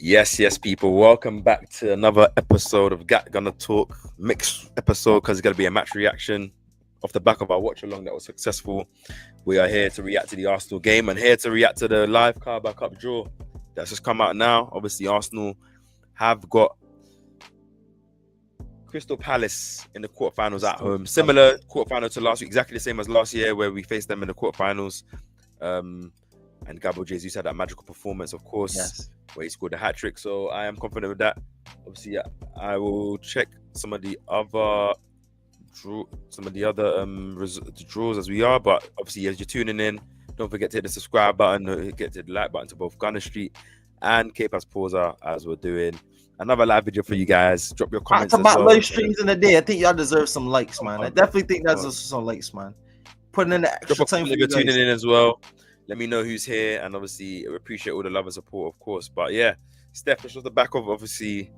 Yes, people. Welcome back to another episode of Gonna Talk, mixed episode because it's gonna be a match reaction off the back of our watch along that was successful. We are here to react to the Arsenal game and here to react to the live Carabao Cup draw that's just come out now. Obviously, Arsenal have got Crystal Palace in the quarterfinals at home. Similar quarterfinal to last week, exactly the same as last year where we faced them in the quarterfinals. And Gabriel Jesus had that magical performance, of course, where he scored a hat-trick. So I am confident with that. Obviously, I will check some of the other draws as we are. But obviously, as you're tuning in, don't forget to hit the subscribe button, hit the like button to both Gunner Street and KAPE Pausa as we're doing another live video for you guys. Drop your comments about live streams in the day. I think y'all deserve some likes, man. I definitely think that's some likes, man. Putting in the extra time for you guys. Tuning in as well. Let me know who's here, and obviously we appreciate all the love and support, of course. But yeah, Steph, just off the back of obviously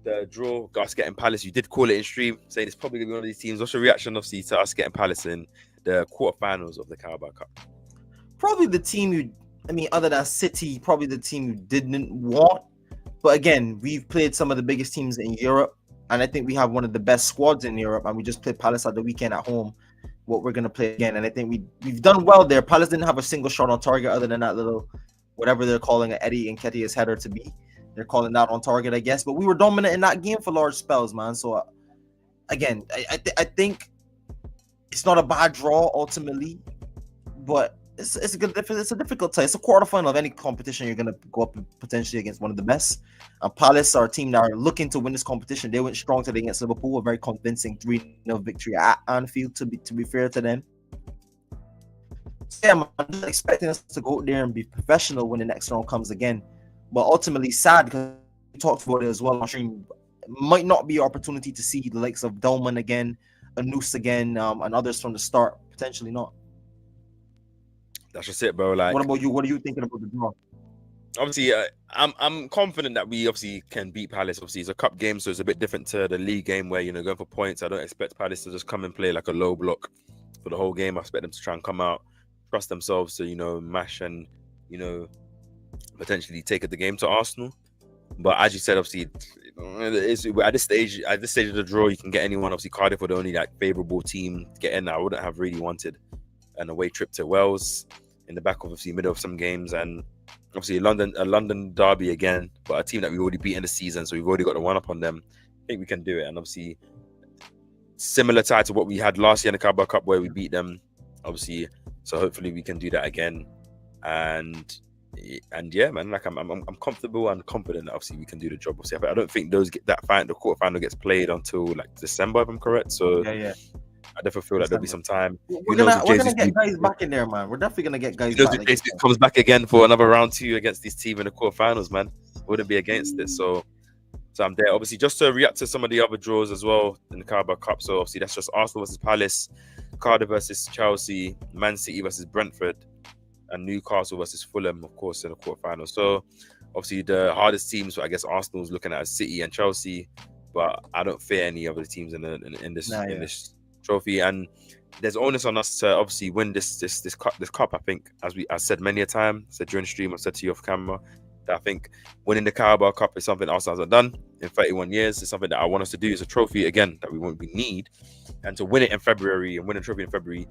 the draw, us getting Palace. You did call it in stream, saying it's probably gonna be one of these teams. What's your reaction, obviously, to us getting Palace in the quarterfinals of the Carabao Cup? Probably the team other than City, probably the team you didn't want. But again, we've played some of the biggest teams in Europe, and I think we have one of the best squads in Europe. And we just played Palace at the weekend at home. What we're gonna play again, and I think we've done well there. Palace didn't have a single shot on target other than that little whatever they're calling an Eddie Nketiah's header to be. They're calling that on target, I guess. But we were dominant in that game for large spells, man. So again, I think it's not a bad draw ultimately, but it's a difficult tie. It's a quarterfinal of any competition. You're gonna go up potentially against one of the best. And Palace are a team that are looking to win this competition. They went strong today against Liverpool, a very convincing 3-0 victory at Anfield. To be fair to them, so yeah, I'm just expecting us to go out there and be professional when the next round comes again. But ultimately, sad because we talked about it as well. I'm sure it might not be an opportunity to see the likes of Dowman again, Anus again, and others from the start. Potentially not. That's just it, bro. Like, what about you? What are you thinking about the draw? Obviously, I'm confident that we obviously can beat Palace. Obviously, it's a cup game, so it's a bit different to the league game where going for points. I don't expect Palace to just come and play like a low block for the whole game. I expect them to try and come out, trust themselves to mash and potentially take the game to Arsenal. But as you said, obviously, at this stage of the draw, you can get anyone. Obviously, Cardiff were the only favourable team to get in. I wouldn't have really wanted an away trip to Wales in the back of obviously middle of some games, and obviously a London derby again, but a team that we already beat in the season, so we've already got the one up on them. I think we can do it, and obviously similar tie to what we had last year in the Carabao Cup where we beat them, obviously. So hopefully we can do that again, and yeah, man, like I'm comfortable and confident that obviously we can do the job. Obviously, I don't think the quarterfinal gets played until like December, if I'm correct. So yeah. I definitely feel like there'll be some time. We're gonna get guys back in there, man. We're definitely gonna get guys back. Jesus comes back again for another round 2 against this team in the quarterfinals, man. Wouldn't be against it. So I'm there. Obviously, just to react to some of the other draws as well in the Carabao Cup. So obviously that's just Arsenal versus Palace, Cardiff versus Chelsea, Man City versus Brentford, and Newcastle versus Fulham, of course, in the quarterfinals. So obviously the hardest teams, I guess Arsenal's looking at City and Chelsea, but I don't fear any of the teams in this trophy, and there's onus on us to obviously win this cup. I think, as I said many a time, said during the stream, I've said to you off camera, that I think winning the Carabao Cup is something Arsenal hasn't done in 31 years. It's something that I want us to do. It's a trophy again that we need, and to win it in February and win a trophy in February,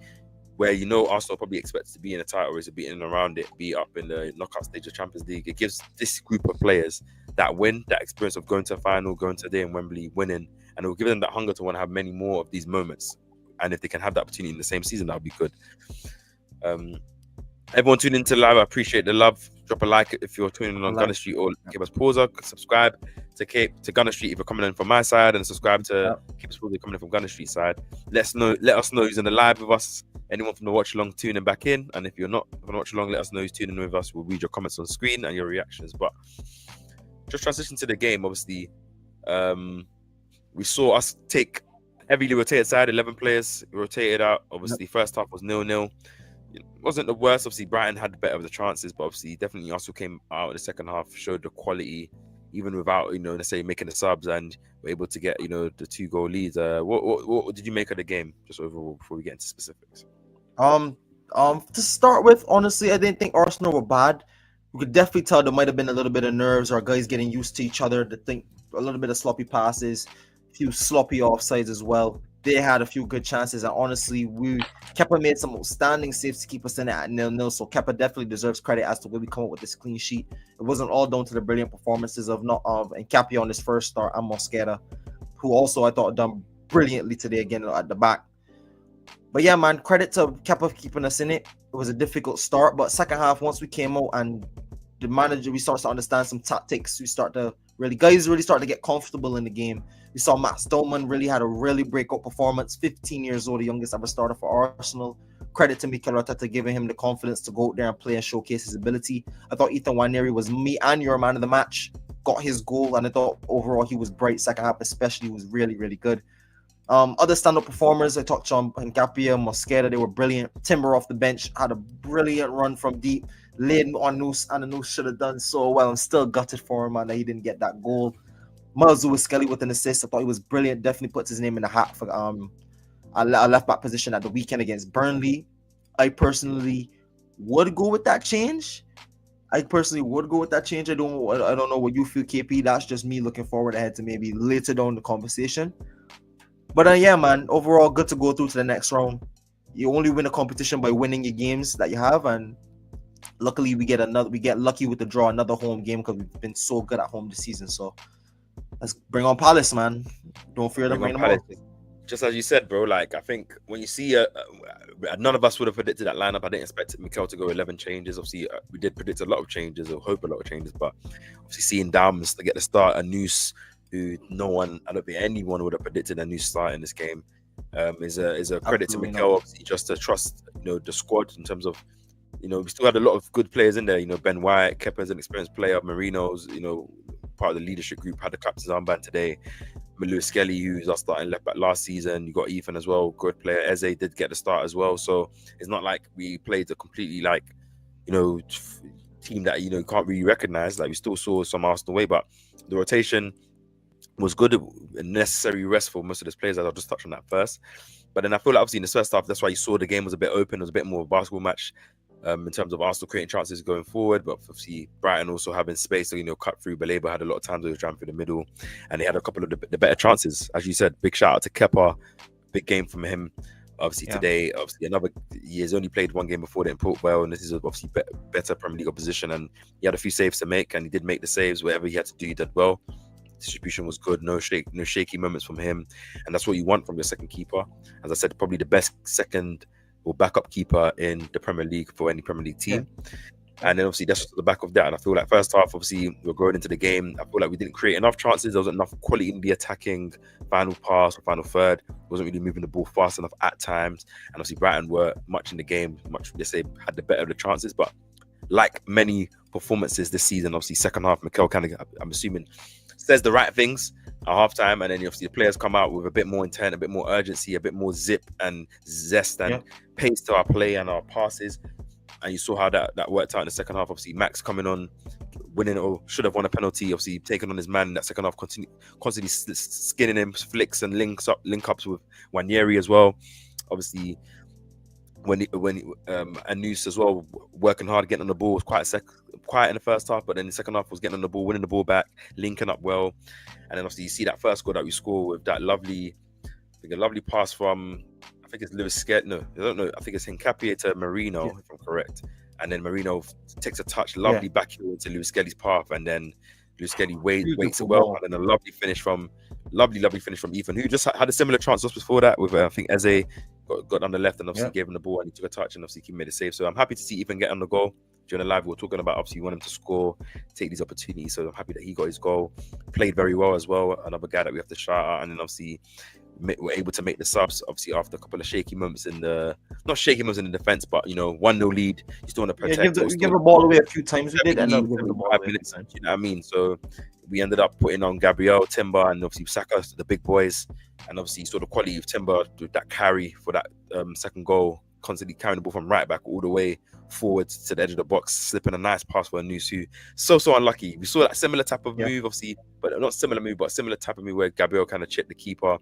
where Arsenal probably expects to be in a title race, to be in and around it, be up in the knockout stage of Champions League. It gives this group of players that experience of going to a final, going to a day in Wembley, winning, and it will give them that hunger to want to have many more of these moments. And if they can have that opportunity in the same season, that would be good. Everyone tuning into live, I appreciate the love. Drop a like if you're tuning in on Gunner Street, or KAPE Pausa. Subscribe to Gunner Street if you're coming in from my side, and subscribe to KAPE Pausa coming in from Gunner Street side. Let us know who's in the live with us. Anyone from the watch along tuning back in, and if you're not from the watch along, let us know who's tuning in with us. We'll read your comments on screen and your reactions. But just transition to the game. Obviously, we saw us take heavily rotated side, 11 players rotated out. Obviously, first half was 0-0. It wasn't the worst. Obviously, Brighton had better of the chances, but obviously, definitely also came out in the second half, showed the quality, even without necessarily making the subs, and were able to get the 2-goal leads. What did you make of the game, just overall, before we get into specifics? To start with, honestly, I didn't think Arsenal were bad. We could definitely tell there might have been a little bit of nerves or guys getting used to each other. To think a little bit of sloppy passes, a few sloppy offsides as well. They had a few good chances, and honestly, Kepa made some outstanding saves to keep us in it at 0-0. So Kepa definitely deserves credit as to where we come up with this clean sheet. It wasn't all down to the brilliant performances of Hincapie on his first start and Mosquera, who also I thought done brilliantly today again at the back. But yeah, man, credit to Kepa keeping us in it. It was a difficult start, but second half, once we came out and the manager, we start to understand some tactics. Guys really start to get comfortable in the game. We saw Dowman really had a really breakout performance. 15 years old, the youngest ever starter for Arsenal. Credit to Mikel Arteta giving him the confidence to go out there and play and showcase his ability. I thought Nwaneri was me and your man of the match. Got his goal, and I thought overall he was bright. Second half especially was really, really good. Other stand-up performers, I talked on Hincapie, Mosquera, they were brilliant. Timber off the bench had a brilliant run from deep, laid on Noose, and the Noose should have done so well. I'm still gutted for him, man, that he didn't get that goal. Skelly with an assist, I thought he was brilliant. Definitely puts his name in the hat for a left-back position at the weekend against Burnley. I personally would go with that change. I don't know what you feel, KP. That's just me looking forward ahead to maybe later down the conversation. But yeah, man, overall, good to go through to the next round. You only win a competition by winning your games that you have, and luckily we get lucky with the draw, another home game, because we've been so good at home this season. So let's bring on Palace, man. Don't fear them, bring them on. Just as you said, bro, like I think when you see none of us would have predicted that lineup. I didn't expect Mikel to go 11 changes. Obviously, we did predict a lot of changes or hope a lot of changes, but obviously seeing Dowman to get the start, a Noose, who I don't think anyone would have predicted a new start in this game, is a credit to Mikel, obviously, just to trust the squad in terms of we still had a lot of good players in there. Ben White, Kepa's an experienced player, Marino's part of the leadership group, had the captain's armband today. Skelly, who's our starting left back last season. You got Ethan as well, good player. Eze did get the start as well, so it's not like we played a completely team that can't really recognize. Like we still saw some Arsenal way, but the rotation was good, a necessary rest for most of those players. I'll just touch on that first. But then I feel like obviously in the first half, that's why you saw the game was a bit open. It was a bit more of a basketball match in terms of Arsenal creating chances going forward. But obviously Brighton also having space to cut through. Baleba had a lot of times where he was driving through the middle, and they had a couple of the better chances. As you said, big shout out to Kepa, big game from him. Obviously today, he has only played one game before that in Portwell, and this is obviously better Premier League opposition, and he had a few saves to make, and he did make the saves. Whatever he had to do, he did well. Distribution was good, no shaky moments from him, and that's what you want from your second keeper. As I said, probably the best second or backup keeper in the Premier League for any Premier League team. And then obviously that's just the back of that. And I feel like first half, obviously we were growing into the game. I feel like we didn't create enough chances. There wasn't enough quality in the attacking final pass or final third. Wasn't really moving the ball fast enough at times. And obviously Brighton were much in the game, had the better of the chances. But like many performances this season, obviously second half, Mikel kind of, I'm assuming, says the right things at halftime, and then obviously the players come out with a bit more intent, a bit more urgency, a bit more zip and zest and pace to our play and our passes. And you saw how that worked out in the second half. Obviously, Max coming on, winning or should have won a penalty. Obviously, taking on his man in that second half, constantly skinning him, flicks and link ups with Nwaneri as well. Obviously, when and Noose as well, working hard, getting on the ball, was quiet in the first half, but then the second half was getting on the ball, winning the ball back, linking up well. And then obviously you see that first goal that we score with that lovely pass from, I think it's I think it's Hincapie to Marino, if I'm correct. And then Marino takes a touch, lovely back heel into Lewis Skelly's path, and then Lewis Skelly waits it well, and then a lovely finish from Ethan, who just had a similar chance just before that with I think Eze got on the left and obviously gave him the ball, and he took a touch and obviously he made a save. So I'm happy to see Ethan get on the goal. During the live, we were talking about obviously you want him to score, take these opportunities. So I'm happy that he got his goal, played very well as well. Another guy that we have to shout out, and then obviously we're able to make the subs. Obviously after a couple of shaky moments in the defense, but 1-0 lead, you still want to protect. You give the ball away a few times. We did end up giving the ball away. Minutes, you know what I mean? So we ended up putting on Gabriel, Timber, and obviously Saka, the big boys, and obviously sort of quality of Timber with that carry for that second goal, constantly carrying the ball from right back all the way forward to the edge of the box, slipping a nice pass for a Noose, who so unlucky. We saw that similar type of move, obviously, but not similar move, but similar type of move where Gabriel kind of chipped the keeper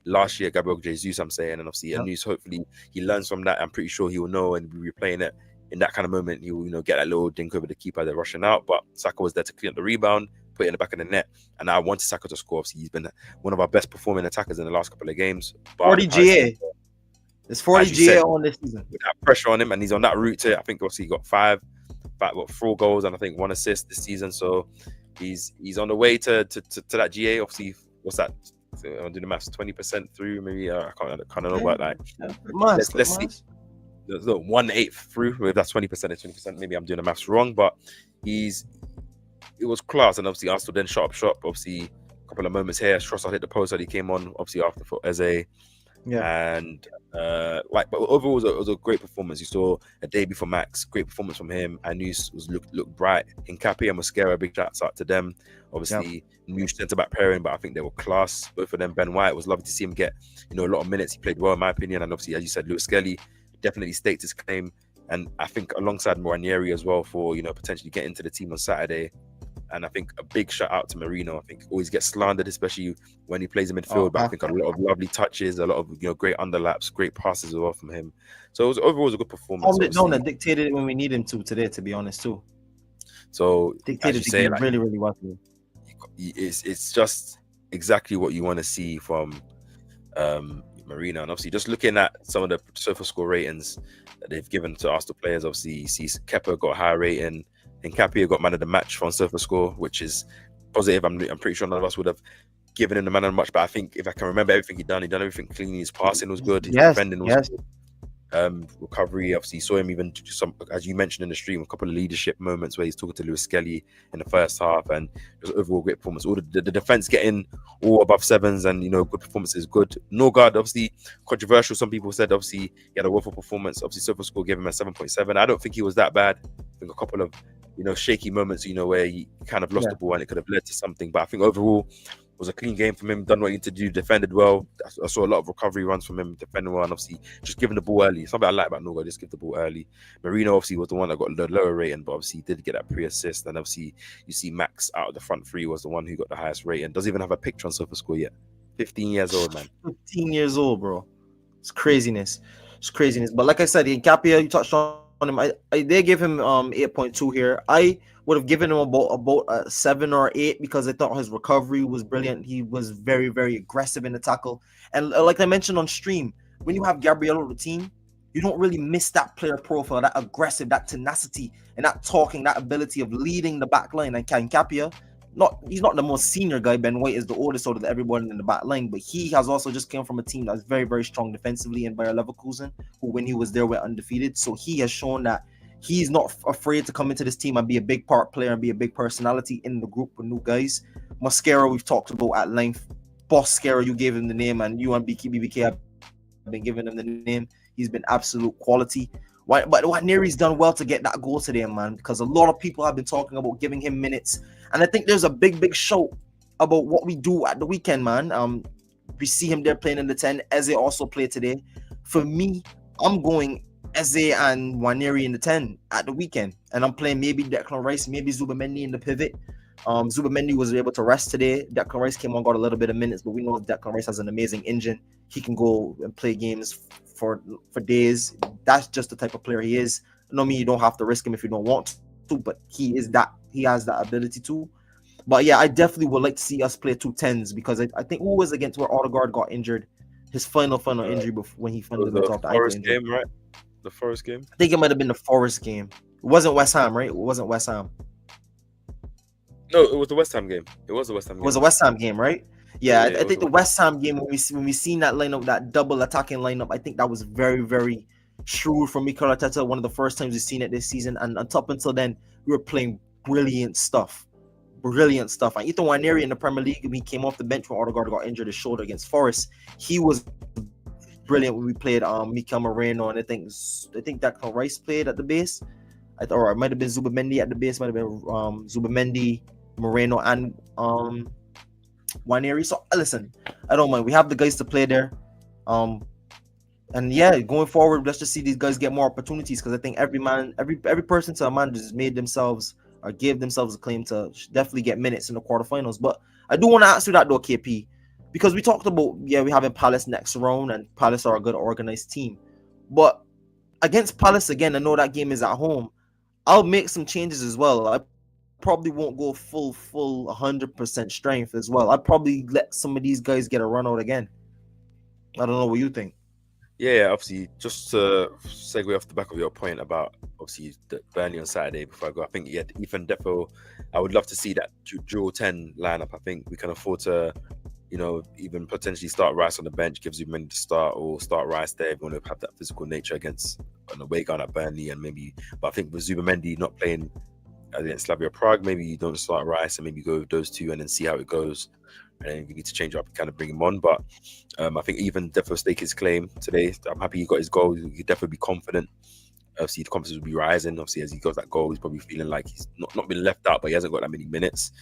last year, Gabriel Jesus, I'm saying, and obviously a Noose, hopefully he learns from that. I'm pretty sure he will know and be replaying it in that kind of moment, he'll get that little dink over the keeper, they're rushing out. But Saka was there to clean up the rebound, put it in the back of the net, and I wanted Saka to score. Obviously, he's been one of our best performing attackers in the last couple of games. 40 GA. There's 40 GA on this season. With that pressure on him, and he's on that route to, I think, obviously, he got 4 goals and I think 1 assist this season. So he's on the way to that GA. Obviously, what's that? I'm doing the maths. 20% through, maybe. I can't know about that. Let's see. There's 1/8 through. If that's 20%, it's 20%. Maybe I'm doing the maths wrong, but it was class. And obviously, Arsenal then shot up shop. Obviously, a couple of moments here. Trossard hit the post that he came on. Obviously, after for Eze. Yeah, and but overall it was a great performance. You saw a debut for Max, great performance from him. I knew looked bright. Hincapie and Mosquera, big shouts out to them. Obviously, new centre back pairing, but I think they were class. Both of them. Ben White, it was lovely to see him get a lot of minutes. He played well in my opinion, and obviously, as you said, Lewis Skelly definitely staked his claim. And I think alongside Nwaneri as well for potentially getting to the team on Saturday. And I think a big shout out to Marino. I think always gets slandered, especially when he plays in midfield. But I think a lot of lovely touches, a lot of great underlaps, great passes as well from him. So it was overall a good performance. That dictated it when we need him to today, to be honest, too. So dictated the game really, really well. It's just exactly what you want to see from Marino. And obviously, just looking at some of the SofaScore ratings that they've given to Arsenal players, obviously, you see Kepa got a higher rating. Hincapie got man of the match from SofaScore, which is positive. I'm pretty sure none of us would have given him the man of the match, but I think if I can remember everything he done everything clean. His passing was good. His defending was good. Recovery, obviously, saw him even some, as you mentioned in the stream, a couple of leadership moments where he's talking to Lewis Skelly in the first half, and just overall great performance. All the defense getting all above 7s, and good performances. Good. Norgard, obviously controversial. Some people said obviously he had a woeful performance. Obviously, SofaScore gave him a 7.7. I don't think he was that bad. I think a couple of shaky moments, where he kind of lost the ball and it could have led to something. But I think overall it was a clean game from him, done what he needed to do, defended well. I saw a lot of recovery runs from him, defending well, and obviously just giving the ball early. Something I like about Norgard, just give the ball early. Marino obviously was the one that got the lower rating, but obviously he did get that pre-assist. And obviously you see Max out of the front three was the one who got the highest rating. Doesn't even have a picture on SofaScore yet. 15 years old, man. 15 years old, bro. It's craziness. But like I said, Hincapie, you touched on him. They gave him 8.2 here. I would have given him about a 7 or 8 because I thought his recovery was brilliant. He was very, very aggressive in the tackle. And like I mentioned on stream, when you have Gabriel on the team, you don't really miss that player profile, that aggressive, that tenacity, and that talking, that ability of leading the back line. And Hincapie, he's not the most senior guy. Ben White is the oldest out of everyone in the back line, but he has also just came from a team that's very, very strong defensively in Bayer Leverkusen, who when he was there were undefeated. So he has shown that he's not afraid to come into this team and be a big part player and be a big personality in the group with new guys. Mosquera, we've talked about at length. Mosquera, you gave him the name, and you and BBK have been giving him the name. He's been absolute quality. But Nwaneri's done well to get that goal today, man, because a lot of people have been talking about giving him minutes. And I think there's a big show about what we do at the weekend, man. We see him there playing in the 10. Eze also played today. For me, I'm going Eze and Nwaneri in the 10 at the weekend. And I'm playing maybe Declan Rice, maybe Zubamendi in the pivot. Zubamendi was able to rest today. Declan Rice came on, got a little bit of minutes, but we know Declan Rice has an amazing engine. He can go and play games for days. That's just the type of player he is. I mean, you don't have to risk him if you don't want to, but he has that ability to. But yeah, I definitely would like to see us play 2 10s because I think who was against where Odegaard got injured, his final injury before when he finally went off the Forest game, right? The Forest game. I think it might have been the Forest game. It wasn't West Ham, right? It wasn't West Ham. No, it was the West Ham game. It was the West Ham game. It was a West Ham game, right? Yeah, I think the West Ham game, when we seen that lineup, that double attacking lineup, I think that was very, very shrewd from Mikel Arteta. One of the first times we've seen it this season, and up until then, we were playing brilliant stuff. And Ethan Nwaneri in the Premier League, when he came off the bench when Odegaard got injured his shoulder against Forest, he was brilliant when we played Mikel Moreno, and I think Declan Rice played at the base. Or it might have been Zubamendi at the base, might have been Zubamendi, Moreno, and Nwaneri. So listen, I don't mind. We have the guys to play there. And yeah, going forward, let's just see these guys get more opportunities because I think every person to a man just made themselves or gave themselves a claim to definitely get minutes in the quarterfinals. But I do want to ask you that though, KP, because we talked about we having Palace next round, and Palace are a good organized team. But against Palace again, I know that game is at home. I'll make some changes as well. I probably won't go full 100% strength as well. I'd probably let some of these guys get a run out again. I don't know what you think. Yeah, obviously, just to segue off the back of your point about obviously the Burnley on Saturday before I go, I think Ethan Defo, I would love to see that dual 10 lineup. I think we can afford to, even potentially start Rice on the bench, give Zubimendi to start, or start Rice there if we want to have that physical nature against an away ground at Burnley, but I think with Zubimendi not playing against Slavia Prague, maybe you don't start Rice and maybe go with those two and then see how it goes. And if you need to change up, kind of bring him on. But I think even Defo stake his claim today. I'm happy he got his goal. He could definitely be confident. Obviously, the confidence will be rising. Obviously, as he got that goal, he's probably feeling like he's not been left out, but he hasn't got that many minutes.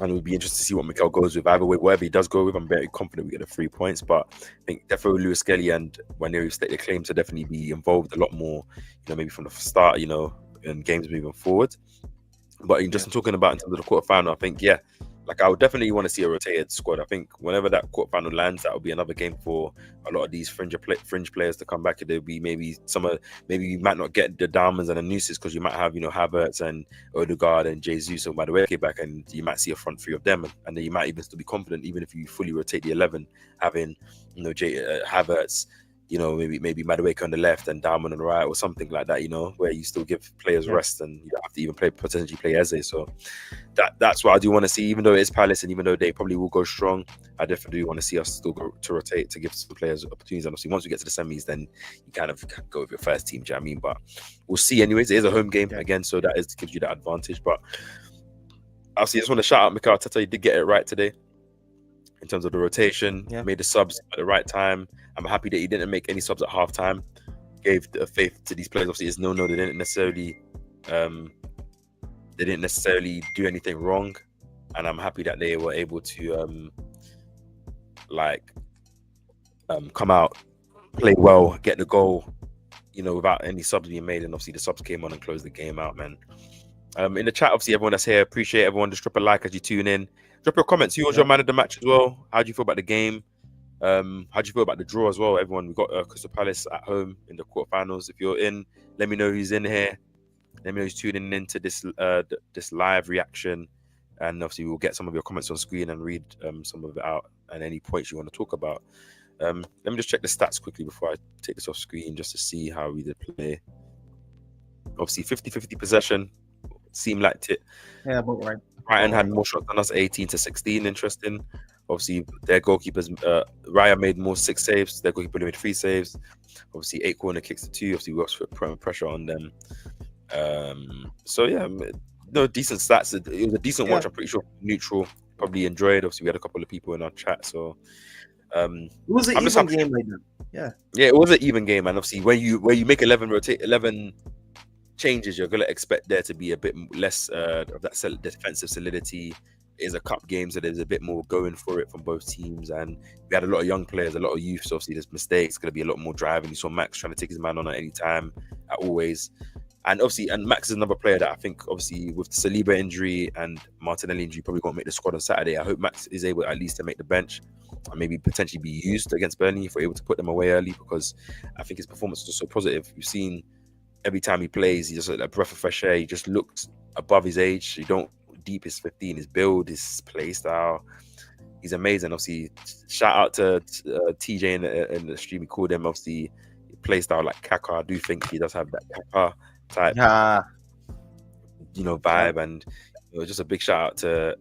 And it would be interesting to see what Mikel goes with. Either way, whatever he does go with, I'm very confident we get the 3 points. But I think Defo, Lewis Skelly, and Nwaneri stake their claim to definitely be involved a lot more, maybe from the start, in games moving forward. But just talking about in terms of the quarterfinal, I think, I would definitely want to see a rotated squad. I think whenever that quarterfinal lands, that will be another game for a lot of these fringe players to come back. There'll be maybe you might not get the Dowmans and the Nooses because you might have, Havertz and Odegaard and Jesus or Madueke back, and you might see a front three of them. And then you might even still be confident, even if you fully rotate the 11, having, Havertz, maybe Madueke on the left and Dowman on the right or something like that, where you still give players rest and you don't have to even potentially play Eze. So that's what I do want to see, even though it is Palace and even though they probably will go strong, I definitely want to see us still go to rotate to give some players opportunities. And obviously once we get to the semis, then you kind of go with your first team, do you know what I mean? But we'll see anyways. It is a home game again, so that gives you that advantage. But obviously I just want to shout out Mikel Arteta. He did get it right today in terms of the rotation, made the subs at the right time. I'm happy that he didn't make any subs at halftime. Gave the faith to these players. Obviously, it's no, they didn't necessarily do anything wrong, and I'm happy that they were able to come out, play well, get the goal, without any subs being made. And obviously, the subs came on and closed the game out, man. In the chat, obviously, everyone that's here, appreciate everyone. Just drop a like as you tune in. Drop your comments. Who was your man of the match as well? How do you feel about the game? How do you feel about the draw as well? Everyone, we got Crystal Palace at home in the quarterfinals. If you're in, let me know who's in here. Let me know who's tuning into this this live reaction. And obviously, we'll get some of your comments on screen and read some of it out and any points you want to talk about. Let me just check the stats quickly before I take this off screen just to see how we did play. Obviously, 50-50 possession. Seemed like it. Yeah, about right. Brighton had more shots than us, 18-16. Interesting. Obviously, their goalkeepers, Raya made more 6 saves. Their goalkeeper made 3 saves. Obviously, 8 corner kicks to 2. Obviously, works for pressure on them. Decent stats. It was a decent watch. I'm pretty sure neutral. Probably enjoyed. Obviously, we had a couple of people in our chat. So it was an even game like that. Yeah, it was an even game. And obviously, when you make 11 changes, you're going to expect there to be a bit less of that defensive solidity. It is a cup game, so there's a bit more going for it from both teams. And we had a lot of young players, a lot of youth. So obviously, there's mistakes. Going to be a lot more driving. You saw Max trying to take his man on at any time, always. And obviously, Max is another player that I think, obviously, with the Saliba injury and Martinelli injury, probably won't make the squad on Saturday. I hope Max is able at least to make the bench and maybe potentially be used against Burnley if we're able to put them away early, because I think his performance was so positive. You've seen every time he plays, he's just like a breath of fresh air. He just looked above his age. You don't deep his 15, his build, his play style. He's amazing. Obviously, shout out to TJ in the stream. He called him obviously play style like Kaka. I do think he does have that Kaka type, vibe, and just a big shout out to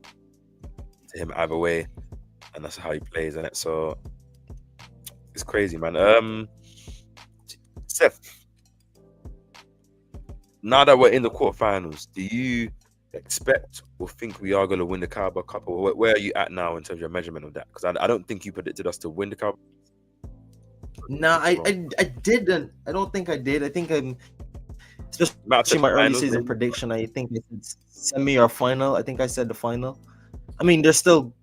him either way, and that's how he plays in it. So it's crazy, man. Seth, now that we're in the quarterfinals, do you expect or think we are going to win the Carabao Cup, or where are you at now in terms of your measurement of that? Because I don't think you predicted us to win the Carabao. No, I didn't. I don't think I did. I think especially my early season prediction, I think it's semi or final. I think I said the final. I mean, there's still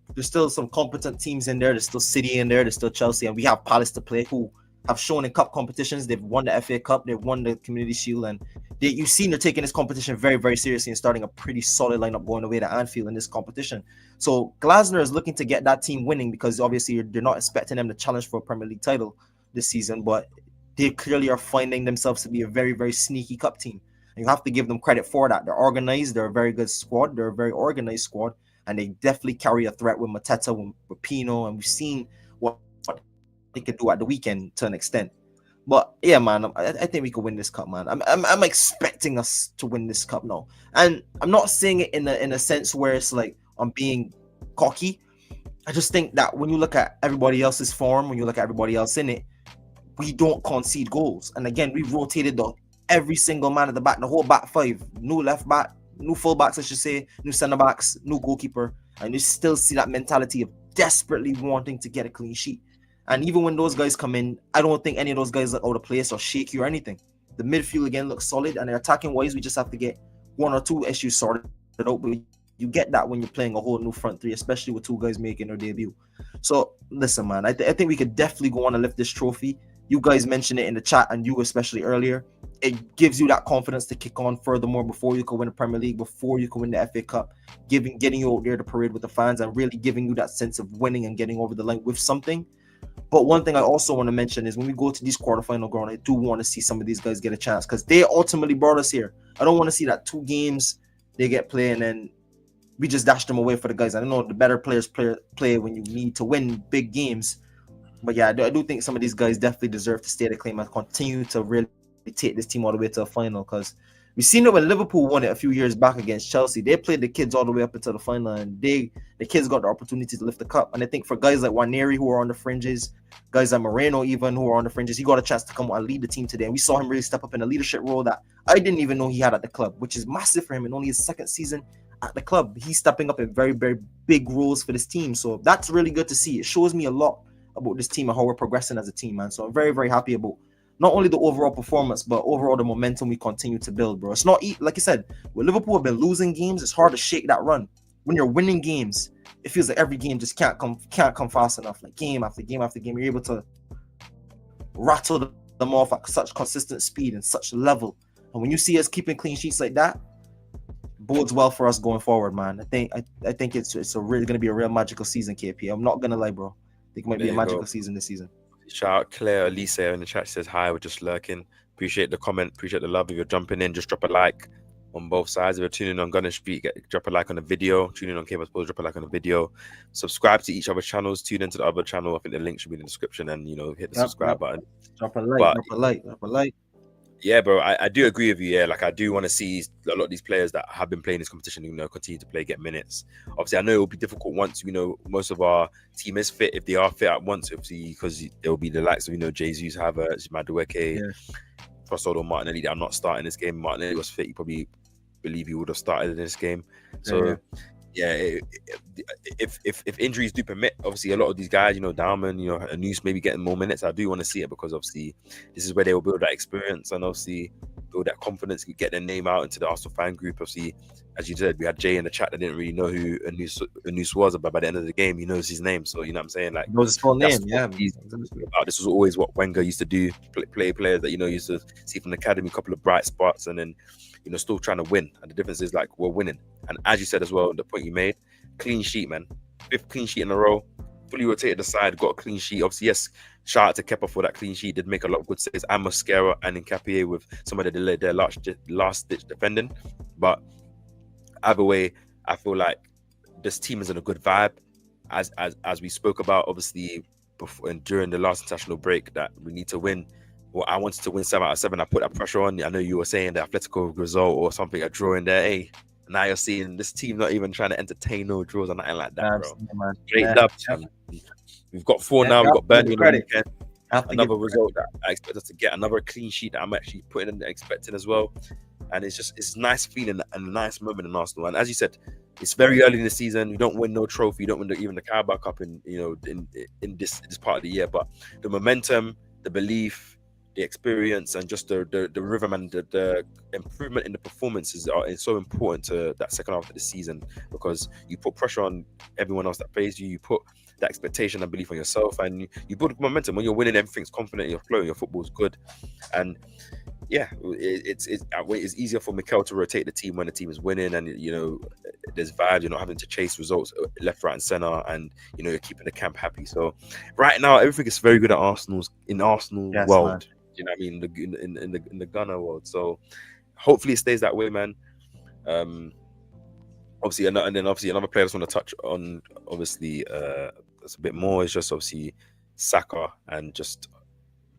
some competent teams in there. There's still City in there. There's still Chelsea, and we have Palace to play, who have shown in cup competitions. They've won the FA Cup. They've won the Community Shield, and you've seen they're taking this competition very, very seriously and starting a pretty solid lineup going away to Anfield in this competition. So Glasner is looking to get that team winning, because obviously they're not expecting them to challenge for a Premier League title this season, but they clearly are finding themselves to be a very, very sneaky cup team. And you have to give them credit for that. They're organized. They're a very good squad. They're a very organized squad. And they definitely carry a threat with Mateta, with Pino. And we've seen what they could do at the weekend to an extent. But yeah, man, I think we could win this cup, man. I'm expecting us to win this cup now. And I'm not saying it in a sense where it's like I'm being cocky. I just think that when you look at everybody else's form, when you look at everybody else in it, we don't concede goals. And again, we've rotated every single man at the back, the whole back five, new left back, new full backs, I should say, new centre backs, new goalkeeper. And you still see that mentality of desperately wanting to get a clean sheet. And even when those guys come in, I don't think any of those guys look out of place or shaky or anything. The midfield again looks solid, and the attacking wise, we just have to get one or two issues sorted out. But you get that when you're playing a whole new front three, especially with two guys making their debut. So listen, man, I think we could definitely go on and lift this trophy. You guys mentioned it in the chat, and you especially earlier. It gives you that confidence to kick on furthermore before you can win the Premier League, before you can win the FA Cup, getting you out there to parade with the fans and really giving you that sense of winning and getting over the line with something. But one thing I also want to mention is when we go to these quarterfinal ground, I do want to see some of these guys get a chance because they ultimately brought us here. I don't want to see that 2 games they get play and then we just dash them away for the guys. I know the better players play when you need to win big games. But yeah, I do think some of these guys definitely deserve to stay the claim and continue to really take this team all the way to a final because we've seen it when Liverpool won it a few years back against Chelsea. They played the kids all the way up until the final, and the kids got the opportunity to lift the cup. And I think for guys like Nwaneri who are on the fringes, guys like Moreno even who are on the fringes, he got a chance to come and lead the team today. And we saw him really step up in a leadership role that I didn't even know he had at the club, which is massive for him in only his second season at the club. He's stepping up in very, very big roles for this team. So that's really good to see. It shows me a lot about this team and how we're progressing as a team, man. So I'm very, very happy about not only the overall performance, but overall the momentum we continue to build, bro. It's not like you said, when Liverpool have been losing games, it's hard to shake that run. When you're winning games, it feels like every game just can't come fast enough. Like game after game after game, you're able to rattle them off at such consistent speed and such level. And when you see us keeping clean sheets like that, bodes well for us going forward, man. I think it's really gonna be a real magical season, KP. I'm not gonna lie, bro. I think it might be a magical season this season. Shout out Claire Elisa in the chat. Says hi, we're just lurking. Appreciate the comment, appreciate the love. If you're jumping in, just drop a like on both sides. If you're tuning on Gunner Street, drop a like on the video. Tuning on KAPE Sports, drop a like on the video. Subscribe to each other's channels. Tune into the other channel. I think the link should be in the description, and hit the subscribe button. Drop a like. Yeah, bro, I do agree with you. Yeah, like I do want to see a lot of these players that have been playing this competition, continue to play, get minutes. Obviously, I know it will be difficult once most of our team is fit. If they are fit at once, obviously, because there will be the likes of Jesus, Havertz, Madueke, Trossard, Martinelli that are not starting this game. Martinelli was fit; you probably believe he would have started in this game. So. Yeah, if injuries do permit, obviously a lot of these guys, Dowman, Anus maybe getting more minutes. I do want to see it because obviously this is where they will build that experience and obviously build that confidence, get their name out into the Arsenal fan group. Obviously, as you said, we had Jay in the chat that didn't really know who Anus was, but by the end of the game, he knows his name. So you know what I'm saying? Like, knows his full name. Yeah, this was always what Wenger used to do. Play players that used to see from the academy, a couple of bright spots, and then still trying to win. And the difference is like we're winning. And as you said as well, the point you made, clean sheet, man. 5th clean sheet in a row. Fully rotated the side, got a clean sheet. Obviously, yes, shout out to Kepa for that clean sheet. Did make a lot of good saves. And Mosquera and Hincapie with some of their last ditch defending. But either way, I feel like this team is in a good vibe. As we spoke about, obviously, before and during the last international break, that we need to win. Well, I wanted to win 7 out of 7. I put that pressure on. I know you were saying the Atletico result or something, a draw in there. Hey, now you're seeing this team not even trying to entertain no draws or nothing like that, bro. Straight up, we've got 4 now. We've got Burnley on the weekend. Another result that I expect us to get. Another clean sheet that I'm actually putting in expecting as well. And it's nice feeling and a nice moment in Arsenal. And as you said, it's very early in the season. You don't win no trophy. You don't win even the Carabao Cup in this part of the year. But the momentum, the belief, the experience, and just the rhythm and the improvement in the performances is so important to that second half of the season because you put pressure on everyone else that plays you. You put that expectation and belief on yourself, and you build momentum. When you're winning, everything's confident. You're flowing. Your football's good, and yeah, it's easier for Mikel to rotate the team when the team is winning, and there's vibes. You're not having to chase results left, right, and center, and you're keeping the camp happy. So right now, everything is very good at Arsenal world. Man. You know what I mean? In the Gunner world. So hopefully it stays that way, man. Obviously, and then obviously another player I just want to touch on. Obviously, that's a bit more. Is just obviously Saka and just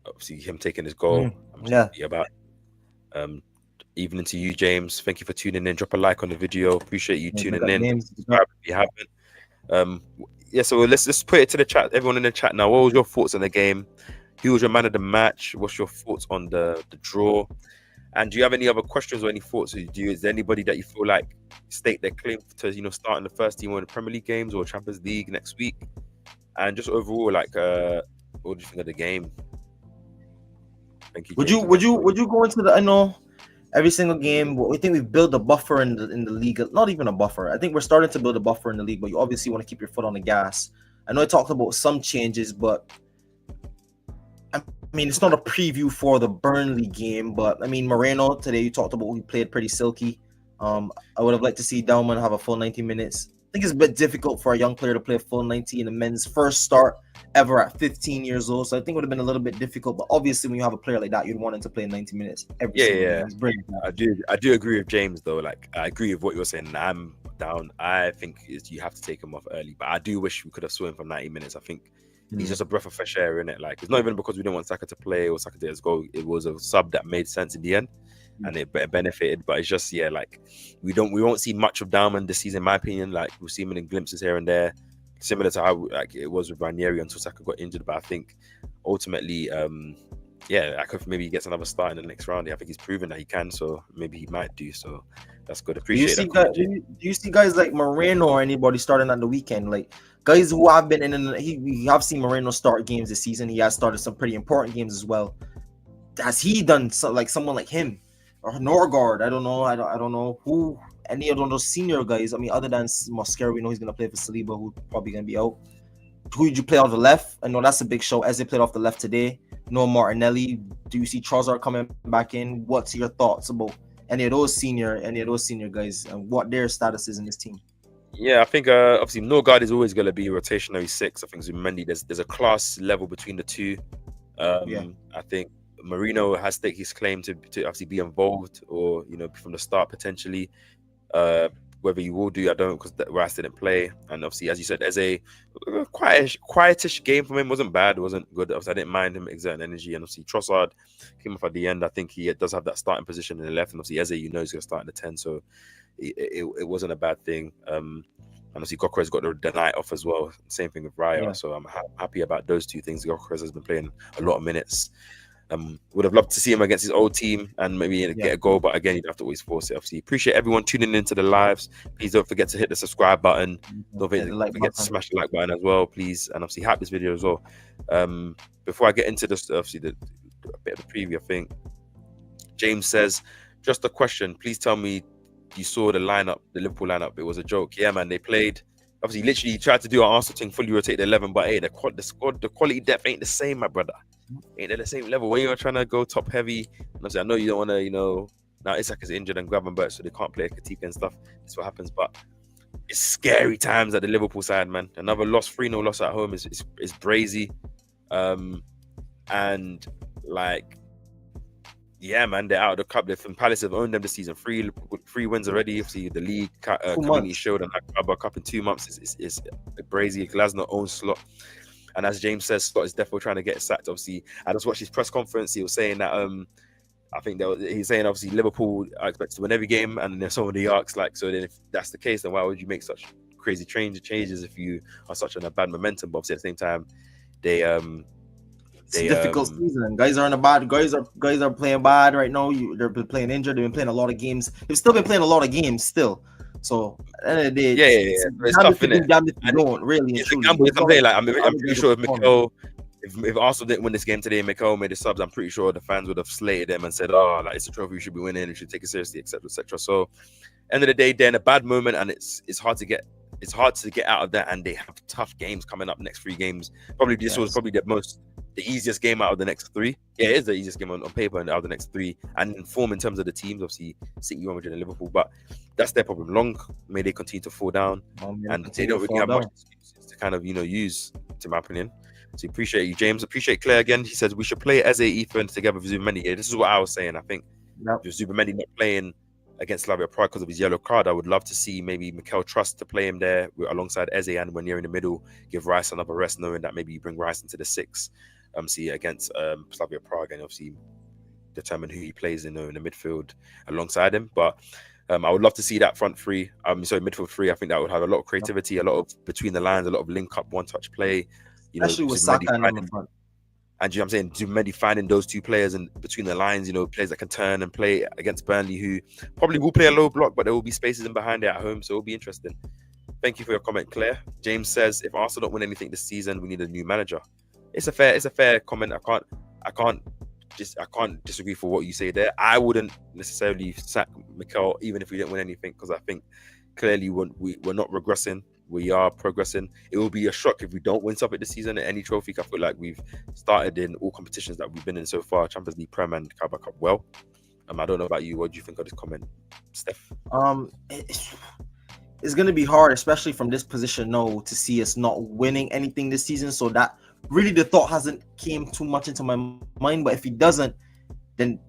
obviously him taking his goal. I'm just happy about. Evening to you, James. Thank you for tuning in. Drop a like on the video. Appreciate you tuning in. Subscribe if you haven't. Yeah, so let's put it to the chat. Everyone in the chat now. What was your thoughts on the game? Who was your man of the match? What's your thoughts on the draw? And do you have any other questions or any thoughts? Is there anybody that you feel like stake their claim to start in the first team or in the Premier League games or Champions League next week? And just overall, like, what do you think of the game? Thank you. Would you go into the? I know every single game. I think we've built a buffer in the league. Not even a buffer. I think we're starting to build a buffer in the league, but you obviously want to keep your foot on the gas. I know I talked about some changes, but I mean, it's not a preview for the Burnley game, but I mean, Moreno today you talked about he played pretty silky. I would have liked to see Dowman have a full 90 minutes. I think it's a bit difficult for a young player to play a full 90 in a men's first start ever at 15 years old. So I think it would have been a little bit difficult. But obviously, when you have a player like that, you'd want him to play 90 minutes every single game. It's brilliant. I do agree with James though. Like, I agree with what you're saying. I'm down. I think you have to take him off early. But I do wish we could have saw him for 90 minutes. I think he's just a breath of fresh air, in it. Like, it's not even because we didn't want Saka to play or Saka to his goal. It was a sub that made sense in the end, and it benefited. But it's just like we won't see much of Dowman this season, in my opinion. Like, we'll see him in glimpses here and there, similar to how like it was with Nwaneri until Saka got injured. But I think ultimately, I could maybe he gets another start in the next round. I think he's proven that he can, so maybe he might do. So that's good. Appreciate that. Do you see guys like Moreno or anybody starting on the weekend? Like, guys who have been we have seen Moreno start games this season. He has started some pretty important games as well. Has he done like someone like him or Norgard? I don't know. I don't know who any of those senior guys. I mean, other than Mosquera, we know he's gonna play for Saliba, who's probably gonna be out. Who did you play off the left? I know that's a big show. Eze played off the left today. No Martinelli. Do you see Trossard coming back in? What's your thoughts about any of those senior guys and what their status is in this team? Yeah, I think obviously Norgard is always going to be rotationary 6. I think Zubimendi, there's a class level between the two. I think Marino has staked his claim to obviously be involved or from the start potentially. Whether you will do, I don't, because Rice didn't play. And obviously, as you said, there's a quietish game from him. Wasn't bad, wasn't good. Obviously, I didn't mind him exerting energy. And obviously, Trossard came off at the end. I think he does have that starting position in the left. And obviously, Eze, he's going to start in the 10. So it wasn't a bad thing. And obviously, Gyokeres got the night off as well. Same thing with Raya. Yeah. So I'm happy about those two things. Gyokeres has been playing a lot of minutes. Would have loved to see him against his old team and maybe get a goal, but again, you'd have to always force it. Obviously, appreciate everyone tuning into the lives. Please don't forget to hit the subscribe button. Don't forget to smash the like button as well, please. And obviously, hype this video as well. Before I get into this, obviously, a bit of the preview, I think James says, just a question. Please tell me you saw the lineup, the Liverpool lineup. It was a joke. Yeah, man, they played. Obviously, literally tried to do an Arsenal thing, fully rotate the 11, but hey, the squad, the quality depth ain't the same, my brother. Ain't at the same level. When you're trying to go top heavy, I know you don't want to, now Isak is injured and Gravenberch, so they can't play Katika and stuff. That's what happens. But it's scary times at the Liverpool side, man. Another 3-0 loss at home is brazy. And like, yeah, man, they're out of the cup. They're from Palace have owned them this season. Three wins already. Obviously, the league, Community Shield, and Carabao Cup in 2 months is brazy. Glasner owns slot. And as James says, Slot is definitely trying to get sacked. Obviously, I just watched his press conference. He was saying that I think he's saying obviously Liverpool are expected to win every game, and then somebody asks like, so then if that's the case, then why would you make such crazy changes if you are such on a bad momentum? But obviously at the same time, it's a difficult season. Guys are in a bad. Guys are playing bad right now. They're playing injured. They've been playing a lot of games. They've still been playing a lot of games still. So at the end of the day, it's tough, isn't it? It's a gamble. I'm pretty sure if Arsenal didn't win this game today, Mikel made the subs, I'm pretty sure the fans would have slated them and said, "Oh, like it's a trophy, we should be winning. We should take it seriously, etc., etc." So, end of the day, they're in a bad moment, and it's hard to get out of that. And they have tough games coming up. Next 3 games, this was probably the easiest game out of the next 3. Yeah, it is the easiest game on paper and out of the next 3. And in form in terms of the teams, obviously City, Real Madrid, and Liverpool. But that's their problem. Long may they continue to fall down, and they don't really have much to kind of use, to my opinion. So appreciate you, James. Appreciate Claire again. He says we should play Eze Ethan together with Zubimeni. Yeah, this is what I was saying. I think with Zubimeni not playing against Slavia Prague because of his yellow card, I would love to see maybe Mikel Trust to play him there alongside Eze, and when you're in the middle, give Rice another rest, knowing that maybe you bring Rice into the 6, see against Slavia Prague, and obviously determine who he plays in the midfield alongside him. But I would love to see that front three. Midfield three. I think that would have a lot of creativity, a lot of between the lines, a lot of link up, one touch play. Especially with Saka and in front. And you know what I'm saying, Zubimeni finding those two players and between the lines, players that can turn and play against Burnley, who probably will play a low block, but there will be spaces in behind it at home, so it'll be interesting. Thank you for your comment, Claire. James says, if Arsenal don't win anything this season, we need a new manager. It's a fair comment. I can't disagree for what you say there. I wouldn't necessarily sack Mikel even if we didn't win anything, because I think clearly we're not regressing. We are progressing. It will be a shock if we don't win something this season at any trophy. I feel like we've started in all competitions that we've been in so far, Champions League, Prem, and Carabao Cup. Well, I don't know about you. What do you think of this comment, Steph? It's going to be hard, especially from this position now, to see us not winning anything this season. So that really the thought hasn't came too much into my mind. But if he doesn't, then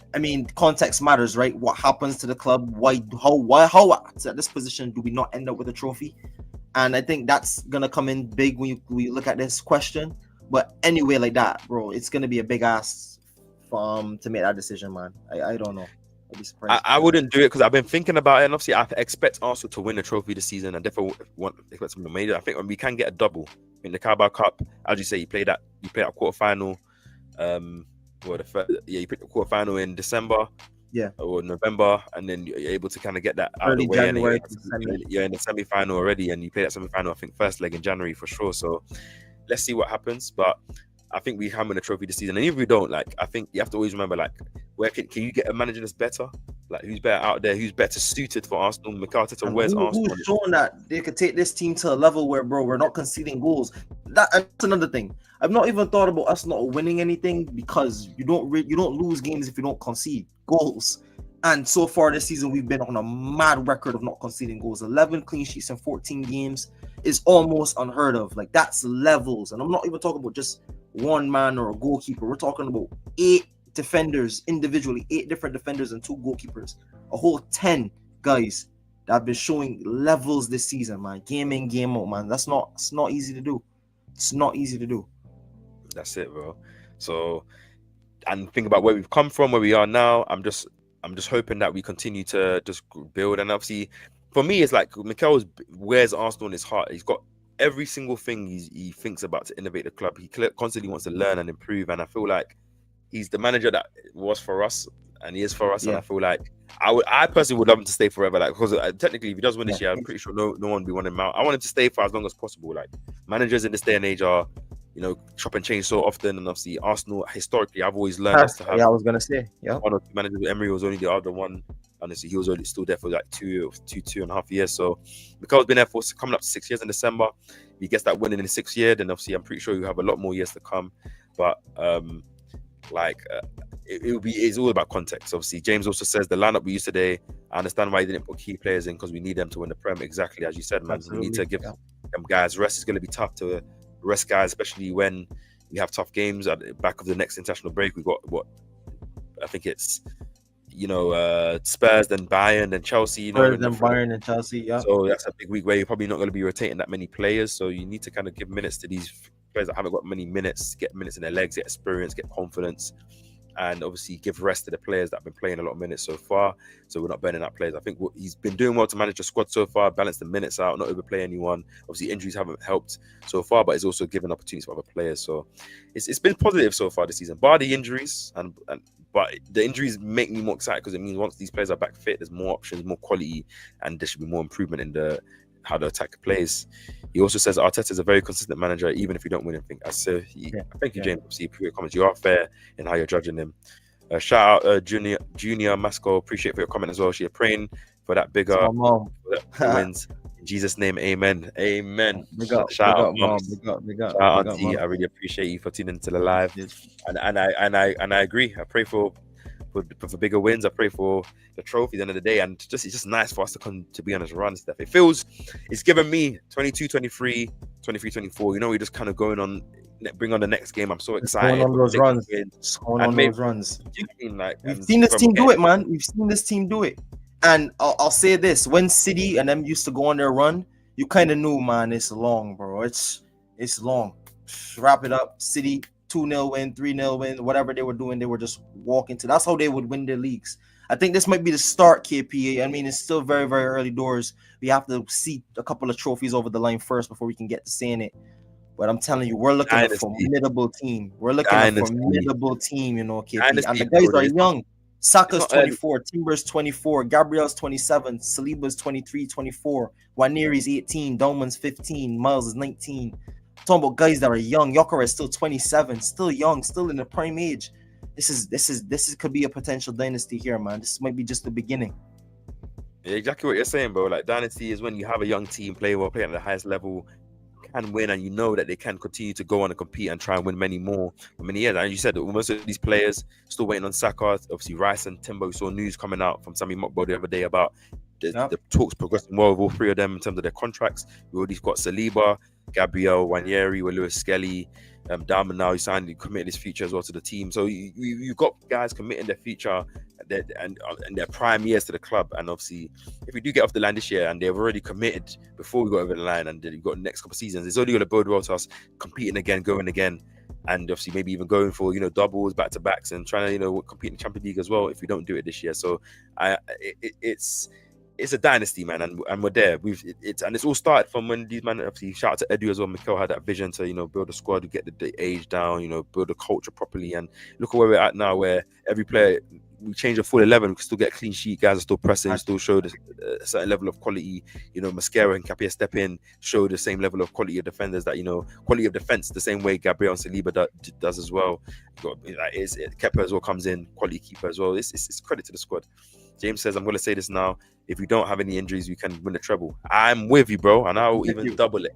context matters, right? What happens to the club? How at this position do we not end up with a trophy? And I think that's gonna come in big when you look at this question. But anyway, like that, bro, it's gonna be a big ask to make that decision, man. I don't know. I'd be surprised. I wouldn't do it because I've been thinking about it, and obviously I expect Arsenal to win a trophy this season, and therefore expect something major. I think when we can get a double in the Carabao Cup, as you say, you play that quarterfinal. You pick the quarterfinal in December. Yeah, or November, and then you're able to kind of get that out of the way. January, and you're in the semi-final already, and you play that semi-final, I think, first leg in January for sure. So let's see what happens. But I think we hammer the trophy this season, and even if we don't, I think you have to always remember, where can you get a manager that's better? Who's better out there? Who's better suited for Arsenal? Mikel Arteta, where's Arsenal? Who's shown that they could take this team to a level where, bro, we're not conceding goals? That's another thing. I've not even thought about us not winning anything, because you don't lose games if you don't concede goals. And so far this season, we've been on a mad record of not conceding goals. 11 clean sheets in 14 games is almost unheard of. That's levels. And I'm not even talking about just one man or a goalkeeper. We're talking about 8 defenders individually, 8 different defenders and 2 goalkeepers. A whole 10 guys that have been showing levels this season, man. Game in, game out, man. It's not easy to do. It's not easy to do. That's it, bro. So, and think about where we've come from, where we are now. I'm just hoping that we continue to just build. And obviously, for me, it's like Mikel wears Arsenal in his heart. He's got every single thing he thinks about to innovate the club. He constantly wants to learn and improve. And I feel like he's the manager that was for us, and he is for us. Yeah. And I feel like I personally would love him to stay forever. Because technically, if he does win this year, I'm pretty sure no one will be wanting him out. I want him to stay for as long as possible. Managers in this day and age are, chop and change so often, and obviously Arsenal historically, I've always learned us to have. Yeah, I was gonna say, one or two managers. Emery was only the other one. Honestly, he was only still there for 2 and a half years. So Mikel's been there for coming up to 6 years in December. If he gets that winning in the 6th year, then obviously I'm pretty sure you have a lot more years to come. But it's all about context. Obviously, James also says the lineup we used today, I understand why he didn't put key players in, because we need them to win the Prem. Exactly as you said, man. Absolutely. We need to give them guys rest. It's going to be tough to rest guys, especially when we have tough games at the back of the next international break. We've got I think it's Spurs, then Bayern, then Chelsea. Spurs, then Bayern and Chelsea. Yeah. So that's a big week where you're probably not going to be rotating that many players. So you need to kind of give minutes to these players that haven't got many minutes, get minutes in their legs, get experience, get confidence, and obviously give rest to the players that have been playing a lot of minutes so far. So we're not burning out players. I think he's been doing well to manage the squad so far, balance the minutes out, not overplay anyone. Obviously injuries haven't helped so far, but it's also given opportunities for other players. So it's been positive so far this season, bar the injuries, but the injuries make me more excited, because it means once these players are back fit, there's more options, more quality, and there should be more improvement in how the attack plays. He also says Arteta is a very consistent manager, even if you don't win anything. Thank you, James. Obviously, for your comments. You are fair in how you're judging him. Shout out Junior Masco. Appreciate for your comment as well. She's praying for that bigger wins. In Jesus' name, amen. Amen. Shout out, Mom. Shout out, Auntie. I really appreciate you for tuning into the live. And I agree. I pray for bigger wins. I pray for the trophy at the end of the day, and it's just nice for us to come to be on this run stuff. It's given me 22, 23, 24, we're just kind of going on bring on the next game. I'm so Just excited. going on those They can runs. win. Just going And on maybe those runs. you mean like We've and seen this from team do getting it, man. We've seen this team do it. And I'll say this: when City and them used to go on their run, you kind of knew, man, it's long, bro. It's long. Wrap it up. City 2-0 win, 3-0 win, whatever they were doing, they were just walking to. That's how they would win their leagues. I think this might be the start, KPA. I mean, it's still very, very early doors. We have to see a couple of trophies over the line first before we can get to saying it. But I'm telling you, we're looking at a Dynasty. formidable team. We're looking at a Dynasty. formidable team, you know, KP. And Dynasty, the guys bro. are young. Saka's not early. 24, Timber's 24, Gabriel's 27, Saliba's 23, 24, Nwaneri's 18, Dowman's 15, Miles is 19. I'm talking about guys that are young. Gyokeres is still 27, still young, still in the prime age. This could be a potential dynasty here, man. This might be just the beginning. Yeah, exactly what you're saying, bro. Like dynasty is when you have a young team play well, play at the highest level, can win, and you know that they can continue to go on and compete and try and win many more for many years. And you said that most of these players still waiting on Saka. Obviously, Rice and Timber. We saw news coming out from Sammy Mokbo the other day about the talks progressing well with all three of them in terms of their contracts. We already got Saliba, Gabriel, Nwaneri, with Lewis Skelly, Dowman now he signed, he committed his future as well to the team. So you've got guys committing their future and their prime years to the club. And obviously, if we do get off the line this year and they've already committed before we got over the line, and then you've got the next couple of seasons, it's only going to bode well to us competing again, going again, and obviously maybe even going for doubles, back to backs, and trying to compete in the Champions League as well if we don't do it this year. So it's a dynasty, man, and we're there. It's all started from when these men, obviously, shout out to Edu as well. Mikel had that vision to build a squad, to get the age down, build a culture properly, and look at where we're at now, where every player, we change a full 11, we can still get a clean sheet. Guys are still pressing, still show a certain level of quality. Mosquera and Hincapie step in, show the same level of quality of defenders that quality of defense the same way Gabriel and Saliba does as well. Kepa as well comes in, quality keeper as well. It's credit to the squad. James says, I'm going to say this now: if we don't have any injuries, we can win the treble. I'm with you, bro, and I'll even double it.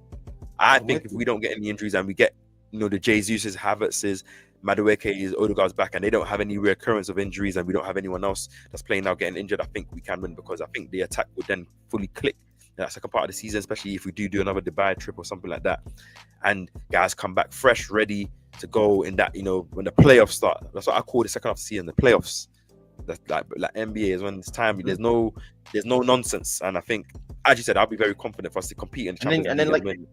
I think if we don't get any injuries and we get, the Jesus's, Havertz's, Madueke's, Odegaard's back, and they don't have any reoccurrence of injuries, and we don't have anyone else that's playing now getting injured, I think we can win, because I think the attack would then fully click in that second part of the season, especially if we do another Dubai trip or something like that, and guys come back fresh, ready to go in that, when the playoffs start. That's what I call the second half of the season, the playoffs. That's like NBA is when it's time. There's no nonsense, and I think, as you said, I'll be very confident for us to compete in Champions League. And then win.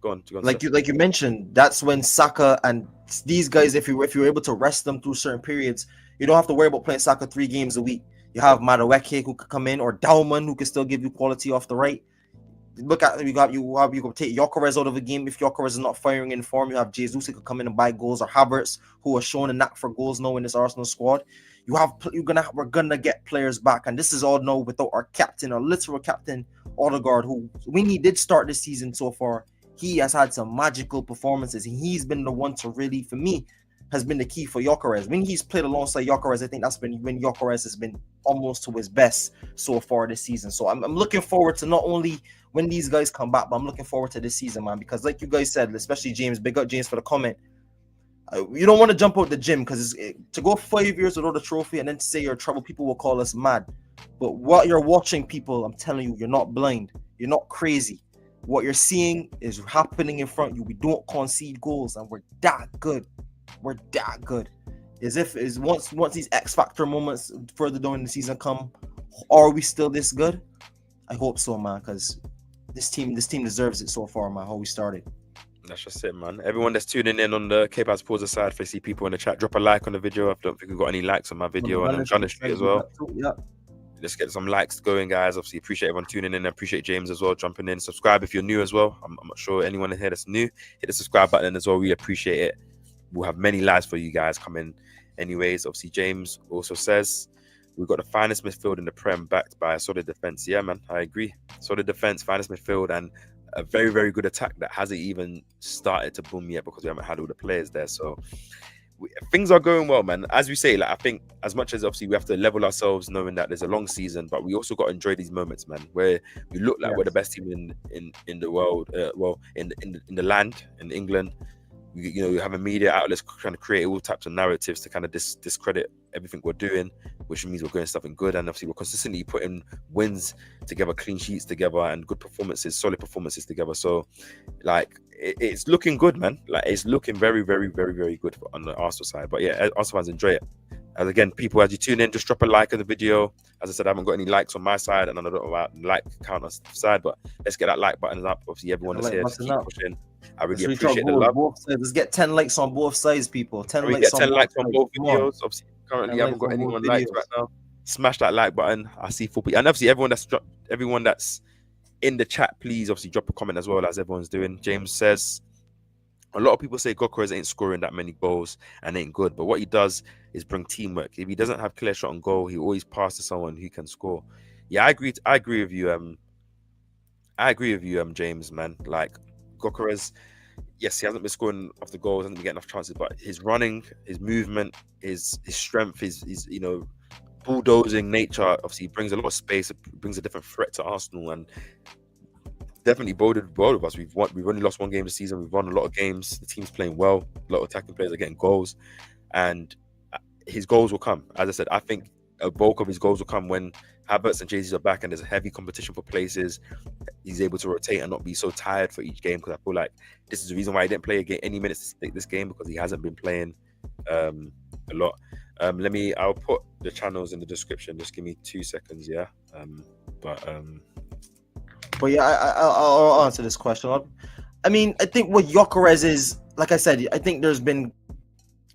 Go on, like you mentioned, that's when Saka and these guys, if you're able to rest them through certain periods, you don't have to worry about playing Saka 3 games a week. You have Madueke who could come in, or Dowman who could still give you quality off the right. Look at you can take Gyokeres out of the game if Gyokeres is not firing in form. You have Jesus who could come in and buy goals, or Havertz who are showing a knack for goals now in this Arsenal squad. We're gonna get players back, and this is all now without our captain, our literal captain, Odegaard, who when he did start this season so far, he has had some magical performances. He's been the one to really, for me, has been the key for Gyokeres. When he's played alongside Gyokeres, I think that's been when Gyokeres has been almost to his best so far this season. So I'm looking forward to not only when these guys come back, but I'm looking forward to this season, man, because like you guys said, especially James, big up James for the comment. You don't want to jump out the gym, because to go 5 years without a trophy and then to say you're in trouble, people will call us mad. But what you're watching, people, I'm telling you, you're not blind. You're not crazy. What you're seeing is happening in front of you. We don't concede goals, and we're that good. We're that good. Once these X factor moments further down in the season come, are we still this good? I hope so, man, because this team deserves it so far, man. How we started. That's just it, man. Everyone that's tuning in on the KAPE Pause Aside, if I see people in the chat, drop a like on the video. I don't think we've got any likes on my video, and I'm trying to street as well. Yeah. Let's get some likes going, guys. Obviously, appreciate everyone tuning in. I appreciate James as well jumping in. Subscribe if you're new as well. I'm not sure anyone in here that's new. Hit the subscribe button as well. We appreciate it. We'll have many lives for you guys coming anyways. Obviously, James also says we've got the finest midfield in the Prem, backed by a solid defense. Yeah, man, I agree. Solid defense, finest midfield, and a very, very good attack that hasn't even started to boom yet because we haven't had all the players there. So things are going well, man. As we say, like, I think as much as obviously we have to level ourselves knowing that there's a long season, but we also got to enjoy these moments, man, where we look like we're the best team in the world, in the land, in England. You have a media outlets trying to create all types of narratives to kind of discredit everything we're doing, which means we're doing something good. And obviously we're consistently putting wins together, clean sheets together, and good performances, solid performances together. So like, it's looking good, man. Like it's looking very, very, very, very good on the Arsenal side. But yeah, Arsenal fans enjoy it. And again, people, as you tune in, just drop a like on the video. As I said, I haven't got any likes on my side, and I don't know about like count on the side, but let's get that like button up. Obviously, everyone that's here, just keep pushing. I really appreciate the love. Let's get 10 likes on both sides, people. 10 likes. Get 10 likes on both videos. Obviously, currently, I haven't got anyone likes right now. Smash that like button. I see 4 people, and obviously, everyone that's in the chat, please obviously drop a comment as well, as everyone's doing. James says, a lot of people say Gyokeres ain't scoring that many goals and ain't good, but what he does is bring teamwork. If he doesn't have clear shot on goal, he always pass to someone who can score. Yeah, I agree with you. I agree with you, James, man. Like Gyokeres, yes, he hasn't been scoring off the goals, hasn't been getting enough chances, but his running, his movement, his strength, his bulldozing nature, obviously brings a lot of space. It brings a different threat to Arsenal, and definitely both of us. We've only lost 1 game this season. We've won a lot of games. The team's playing well. A lot of attacking players are getting goals, and his goals will come. As I said, I think a bulk of his goals will come when Havertz and Jesus are back, and there's a heavy competition for places. He's able to rotate and not be so tired for each game, because I feel like this is the reason why he didn't play any minutes this game, because he hasn't been playing a lot. I'll put the channels in the description. Just give me 2 seconds, yeah. But yeah, I'll answer this question. I mean, I think what Gyokeres is, like I said, I think there's been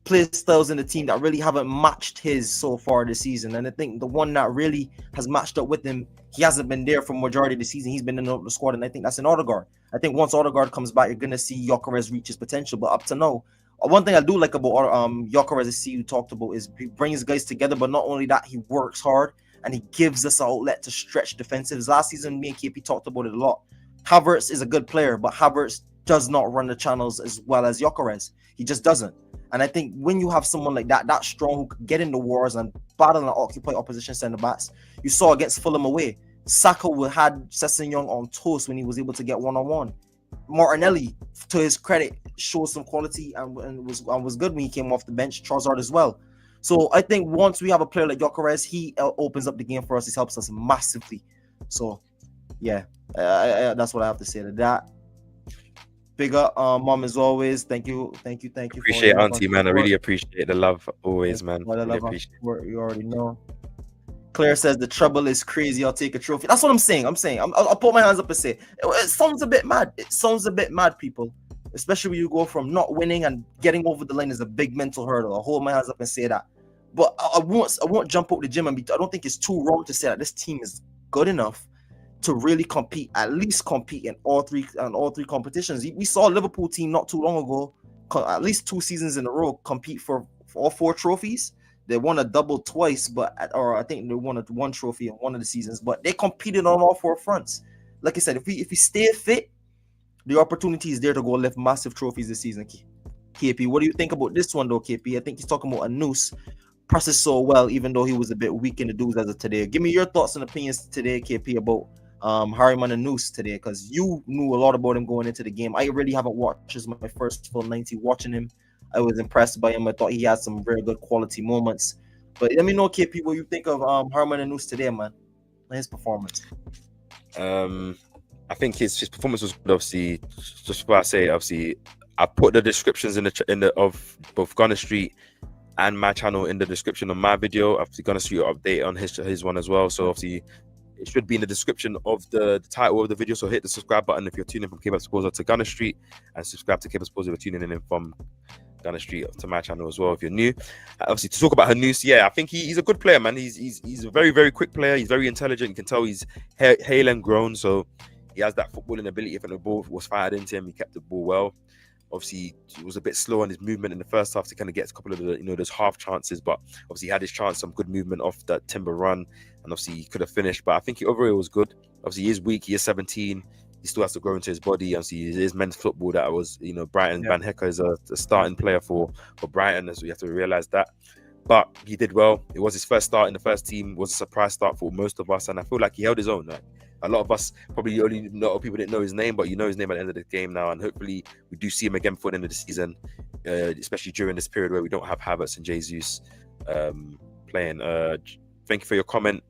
play styles in the team that really haven't matched his so far this season. And I think the one that really has matched up with him, he hasn't been there for majority of the season. He's been in the squad, and I think that's an Odegaard. I think once Odegaard comes back, you're going to see Gyokeres reach his potential. But up to now, one thing I do like about Gyokeres, I see you talked about, is he brings guys together, but not only that, he works hard. And he gives us an outlet to stretch defensives. Last season, me and KP talked about it a lot. Havertz is a good player, but Havertz does not run the channels as well as Gyokeres. He just doesn't. And I think when you have someone like that strong, who could get into wars and battle and occupy opposition centre backs, you saw against Fulham away, Saka had Sessegnon on toast when he was able to get one-on-one. Martinelli, to his credit, showed some quality and was good when he came off the bench. Trossard as well. So I think once we have a player like Gyokeres, he opens up the game for us. He helps us massively. So yeah, that's what I have to say to that. Big up, Mom, as always. Thank you. Appreciate Auntie, man. I really appreciate the love always, man. Really appreciate it. You already know. Claire says the trouble is crazy. I'll take a trophy. That's what I'm saying. I'll put my hands up and say it sounds a bit mad. It sounds a bit mad, people. Especially when you go from not winning and getting over the line is a big mental hurdle. I'll hold my hands up and say that. But I won't jump out the gym and I don't think it's too wrong to say that this team is good enough to really compete, at least compete in all three competitions. We saw a Liverpool team not too long ago, at least 2 seasons in a row, compete for all 4 trophies. They won a double twice, or I think they won 1 trophy in one of the seasons, but they competed on all 4 fronts. Like I said, if we stay fit, the opportunity is there to go lift massive trophies this season. KP, what do you think about this one though, KP? I think he's talking about a noose. Presses so well, even though he was a bit weak in the dudes as of today. Give me your thoughts and opinions today, KP, about Harriman and Noose today, because you knew a lot about him going into the game. I really haven't watched. This is my first full 90 watching him. I was impressed by him. I thought he had some very good quality moments. But let me know, KP, what you think of Harriman and Noose today, man. His performance. I think his performance was good. Obviously, just what I say, obviously, I put the descriptions in the of both Gunner Street and my channel in the description of my video. Obviously, Gunner Street update on his one as well. So obviously, it should be in the description of the title of the video. So hit the subscribe button if you're tuning in from KAPE Exposure to Gunner Street, and subscribe to KAPE Exposure if you're tuning in from Gunner Street to my channel as well if you're new. Obviously, to talk about Hanous, yeah, I think he's a good player, man. He's a very, very quick player. He's very intelligent. You can tell he's hale and grown. So he has that footballing ability. If the ball was fired into him, he kept the ball well. Obviously, he was a bit slow on his movement in the first half to kind of get a couple of the, those half chances. But obviously, he had his chance, some good movement off that Timber run. And obviously, he could have finished. But I think overall was good. Obviously, he is weak. He is 17. He still has to grow into his body. Obviously, it is men's football that was, Brighton. Van Hecke is a starting player for Brighton. So you have to realize that. But he did well. It was his first start in the first team. It was a surprise start for most of us. And I feel like he held his own. Like, a lot of us probably only know people didn't know his name, but you know his name at the end of the game now. And hopefully we do see him again before the end of the season, especially during this period where we don't have Havertz and Jesus playing. Thank you for your comment.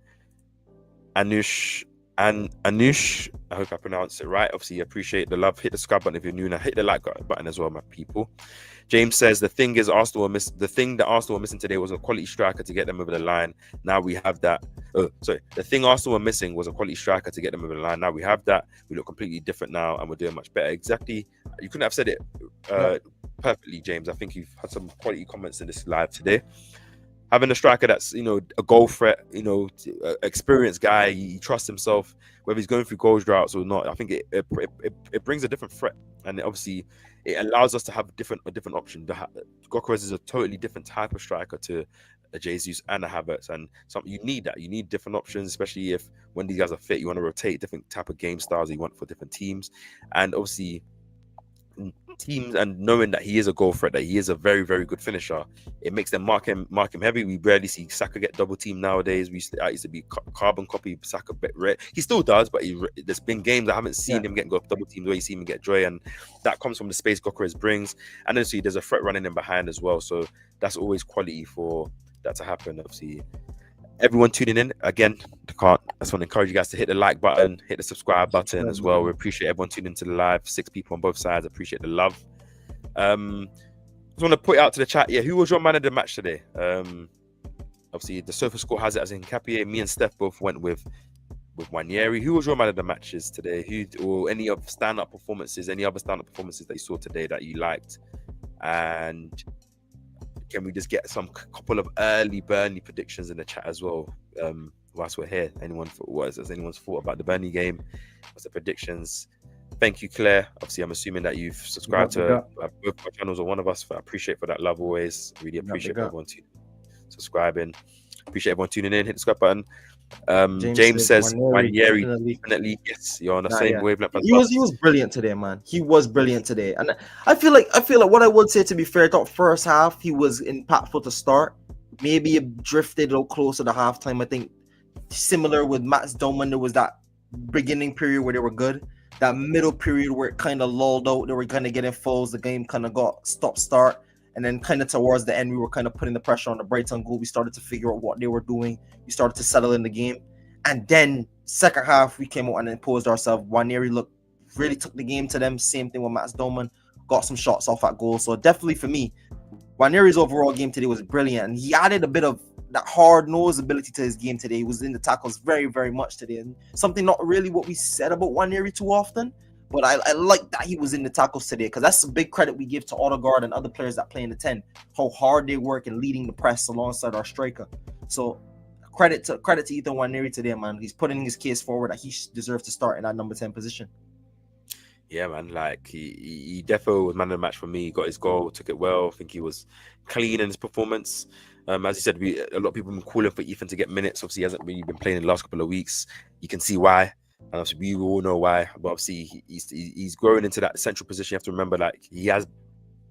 Anush And Anush, I hope I pronounced it right. Obviously, appreciate the love. Hit the subscribe button if you're new, and hit the like button as well, my people. James says the thing is the thing that Arsenal were missing today was a quality striker to get them over the line. Now we have that. Oh, sorry. The thing Arsenal were missing was a quality striker to get them over the line. Now we have that. We look completely different now, and we're doing much better. Exactly. You couldn't have said it perfectly, James. I think you've had some quality comments in this live today. Having a striker that's, a goal threat, experienced guy, he trusts himself, whether he's going through goals droughts or not. I think it brings a different threat, and obviously it allows us to have a different option. Gyokeres is a totally different type of striker to a Jesus and a Havertz, and you need that. You need different options, especially if when these guys are fit, you want to rotate different type of game styles you want for different teams, and obviously teams, and knowing that he is a goal threat, that he is a very, very good finisher, it makes them mark him heavy. We rarely see Saka get double teamed nowadays. I used to be carbon copy Saka a bit rare. He still does, but there's been games I haven't seen him get double teamed where you see him get joy, and that comes from the space Gyokeres brings. And then there's a threat running in behind as well, so that's always quality for that to happen. Obviously, everyone tuning in again, I just want to encourage you guys to hit the like button, hit the subscribe button as well. We appreciate everyone tuning into the live. 6 people on both sides. Appreciate the love. I just want to put it out to the chat. Yeah, who was your man of the match today? Obviously the Sofa score has it as Hincapie. Me and Steph both went with Nwaneri. Who was your man of the matches today? Or any of stand-up performances? Any other stand-up performances that you saw today that you liked? And can we just get some couple of early Burnley predictions in the chat as well? Whilst we're here, has anyone's thought about the Burnley game? What's the predictions? Thank you, Claire. Obviously, I'm assuming that you've subscribed to both my channels or one of us. I appreciate for that love always. Really appreciate everyone subscribing. Appreciate everyone tuning in. Hit the subscribe button. James says Nwaneri definitely. Yes, you're on the same wavelength. He was brilliant today, man. He was brilliant today, and I feel like what I would say, to be fair, that first half he was impactful to start. Maybe it drifted a little closer to halftime. I think similar with Dowman, there was that beginning period where they were good. That middle period where it kind of lulled out, they were kind of getting falls. The game kind of got stop-start, and then kind of towards the end, we were kind of putting the pressure on the Brighton goal. We started to figure out what they were doing. We started to settle in the game, and then second half we came out and imposed ourselves. Nwaneri really took the game to them. Same thing with Dowman, got some shots off at goal. So definitely for me, Nwaneri's overall game today was brilliant, and he added a bit of that hard-nosed ability to his game today. He was in the tackles very, very much today, and something not really what we said about Nwaneri too often, but I like that he was in the tackles today, because that's a big credit we give to Odegaard and other players that play in the 10, how hard they work in leading the press alongside our striker. So credit to Ethan Nwaneri today, man. He's putting his case forward that he deserves to start in that number 10 position. Yeah, man, like he definitely was man of the match for me. He got his goal, took it well. I think he was clean in his performance. As you said, a lot of people have been calling for Ethan to get minutes. Obviously, he hasn't really been playing in the last couple of weeks. You can see why. And obviously, we all know why. But obviously, he's growing into that central position. You have to remember, like, he has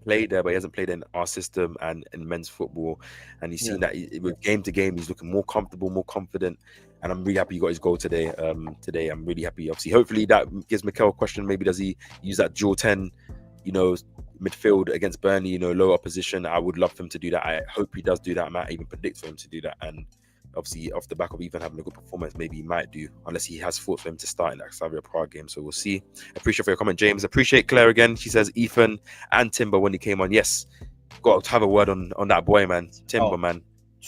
played there, but he hasn't played in our system and in men's football. And he's seen that with game to game, he's looking more comfortable, more confident. And I'm really happy he got his goal today. I'm really happy. Obviously, hopefully that gives Mikel a question. Maybe does he use that dual 10, midfield against Burnley, low opposition? I would love him to do that. I hope he does do that. I might even predict for him to do that. And obviously, off the back of even having a good performance, maybe he might do, unless he has thoughts for him to start in that Slavia Prague game. So we'll see. Appreciate for your comment, James. Appreciate Claire again. She says Ethan and Timber when he came on. Yes, got to have a word on that boy, man. Timber, man.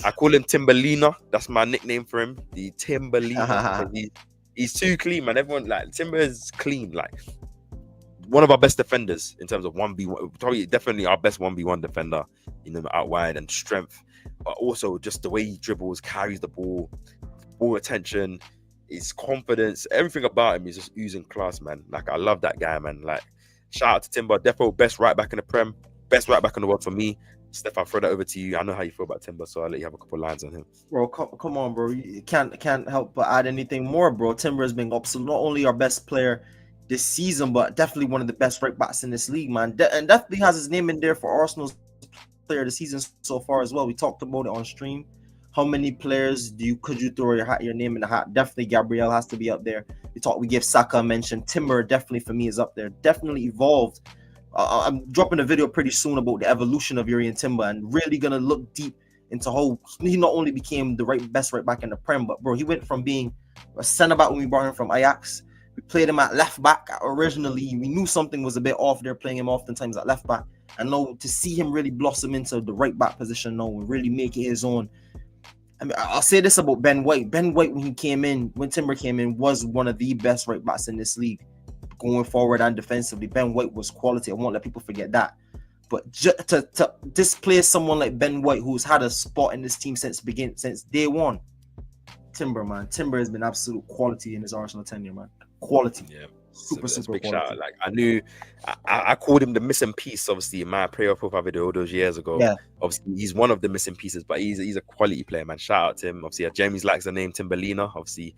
I call him Timberlina. That's my nickname for him. The Timberlina. He's too clean, man. Everyone, like, Timber is clean. Like, one of our best defenders in terms of 1v1, probably definitely our best 1v1 defender, out wide, and strength, but also just the way he dribbles, carries the ball attention, his confidence, everything about him is just oozing class, man. Like, I love that guy, man. Like, shout out to Timber, defo best right back in the Prem, best right back in the world for me. Steph, I'll throw that over to you. I know how you feel about Timber, so I'll let you have a couple of lines on him. Bro, come on, bro. You can't help but add anything more, bro. Timber has been not only our best player this season, but definitely one of the best right backs in this league, man. And definitely has his name in there for Arsenal's player of the season so far as well. We talked about it on stream. How many players could you throw your name in the hat? Definitely Gabriel has to be up there. We give Saka a mention. Timber definitely for me is up there. Definitely evolved. I'm dropping a video pretty soon about the evolution of Urian Timber, and really gonna look deep into how he not only became the best right back in the Prem, but bro, he went from being A centre back when we brought him from Ajax. We played him at left back originally. We knew something was a bit off there, playing him oftentimes at left back. And now to see him really blossom into the right back position now and really make it his own. I mean, I'll say this about Ben White. Ben White, when Timber came in, was one of the best right backs in this league, going forward and defensively. Ben White was quality. I won't let people forget that. But to displace someone like Ben White, who's had a spot in this team since day one, Timber has been absolute quality in his Arsenal tenure, man. Quality. Yeah. Super big quality. shout. Like I called him the missing piece, obviously, in my player profile video all those years ago. Yeah. Obviously, he's one of the missing pieces, but he's a quality player, man. Shout out to him. Obviously, Jamie's likes the name Timberlina. Obviously,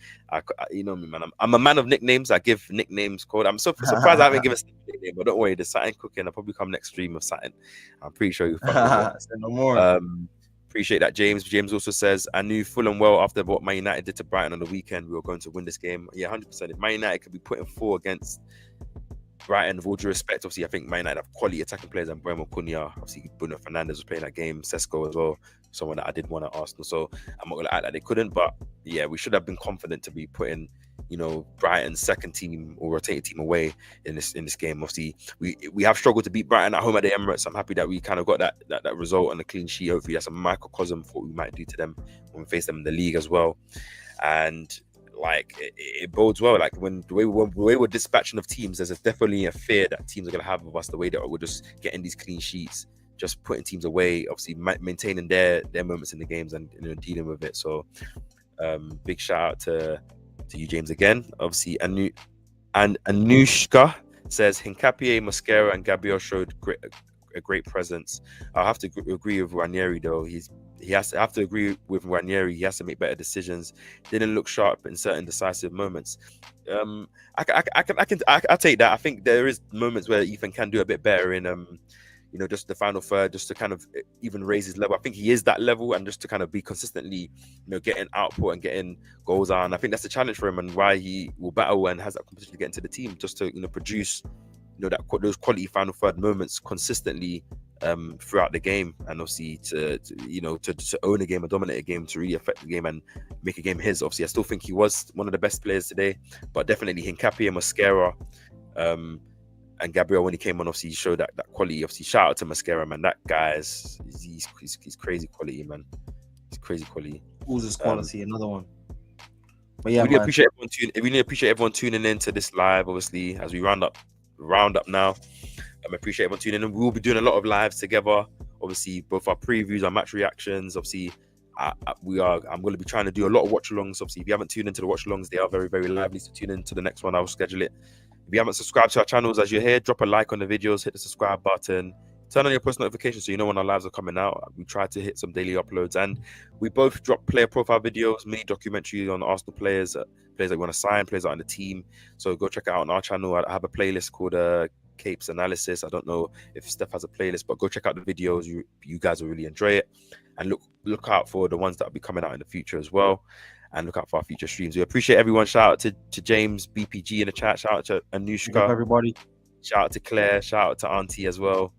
you know me, man. I'm a man of nicknames. I give nicknames called. I'm so surprised I haven't given a nickname, but don't worry, there's something cooking. I'll probably come next stream of something. I'm pretty sure you no more. Appreciate that, James. James also says, I knew full and well after what Man United did to Brighton on the weekend, we were going to win this game. Yeah, 100%. If Man United could be putting 4 against Brighton, with all due respect, obviously, I think Man United have quality attacking players, and Bruno Cunha, obviously, Bruno Fernandes was playing that game, Sesko as well, someone that I did want at Arsenal. So I'm not going to act like they couldn't, but yeah, we should have been confident to be putting, you know, Brighton's second team or rotating team away in this game. Obviously, we have struggled to beat Brighton at home at the Emirates. I'm happy that we kind of got that result and a clean sheet. Hopefully, that's a microcosm for what we might do to them when we face them in the league as well. And like it bodes well. Like when the way we're dispatching of teams, there's definitely a fear that teams are gonna have of us. The way that we're just getting these clean sheets, just putting teams away, obviously maintaining their moments in the games and, you know, dealing with it. So big shout out to you, James, again. Obviously, and Anushka says Hincapie, Mosquera, and Gabriel showed a great presence. I'll have to agree with Nwaneri though. He has to have to agree with Nwaneri. He has to make better decisions. Didn't look sharp in certain decisive moments. I take that. I think there is moments where Ethan can do a bit better in you know, just the final third, just to kind of even raise his level. I think he is that level, and just to kind of be consistently, you know, getting output and getting goals on. I think that's the challenge for him, and why he will battle and has that competition to get into the team, just to, you know, produce, you know, those quality final third moments consistently throughout the game, and obviously to own a game and dominate a game, to really affect the game and make a game his. Obviously, I still think he was one of the best players today, but definitely Hincapie and Mosquera and Gabriel, when he came on, obviously he showed that quality. Obviously, shout out to Mosquera, man. That guy he's crazy quality, man. He's crazy quality. Who's his quality? Another one. But yeah, we really appreciate everyone tuning in to this live. Obviously, as we round up now. I appreciate everyone tuning in. We will be doing a lot of lives together. Obviously, both our previews, our match reactions. Obviously, I'm going to be trying to do a lot of watch-alongs. Obviously, if you haven't tuned into the watch-alongs, they are very, very lively. So tune in to the next one. I'll schedule it. If you haven't subscribed to our channels as you're here, drop a like on the videos, hit the subscribe button, turn on your post notifications so you know when our lives are coming out. We try to hit some daily uploads, and we both drop player profile videos, mini documentaries on Arsenal players that we want to sign, players that are on the team. So go check it out on our channel. I have a playlist called KAPE's Analysis. I don't know if Steph has a playlist, but go check out the videos. You guys will really enjoy it, and look out for the ones that will be coming out in the future as well. And look out for our future streams. We appreciate everyone. Shout out to James, BPG in the chat. Shout out to Anushka. Everybody. Shout out to Claire. Shout out to Auntie as well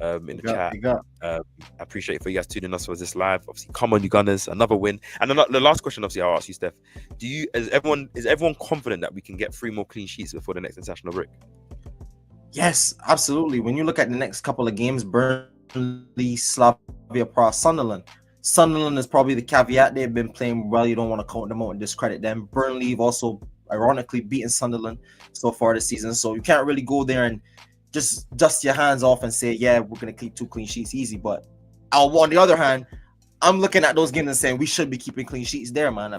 in the chat. I appreciate for you guys tuning us for this live. Obviously, come on, you Gunners. Another win. And the last question, obviously, I'll ask you, Steph. Is everyone confident that we can get 3 more clean sheets before the next international break? Yes, absolutely. When you look at the next couple of games, Burnley, Slavia Prague, Sunderland. Sunderland is probably the caveat. They've been playing well. You don't want to count them out and discredit them. Burnley have also, ironically, beaten Sunderland so far this season. So you can't really go there and just dust your hands off and say, yeah, we're going to keep 2 clean sheets easy. But on the other hand, I'm looking at those games and saying we should be keeping clean sheets there, man.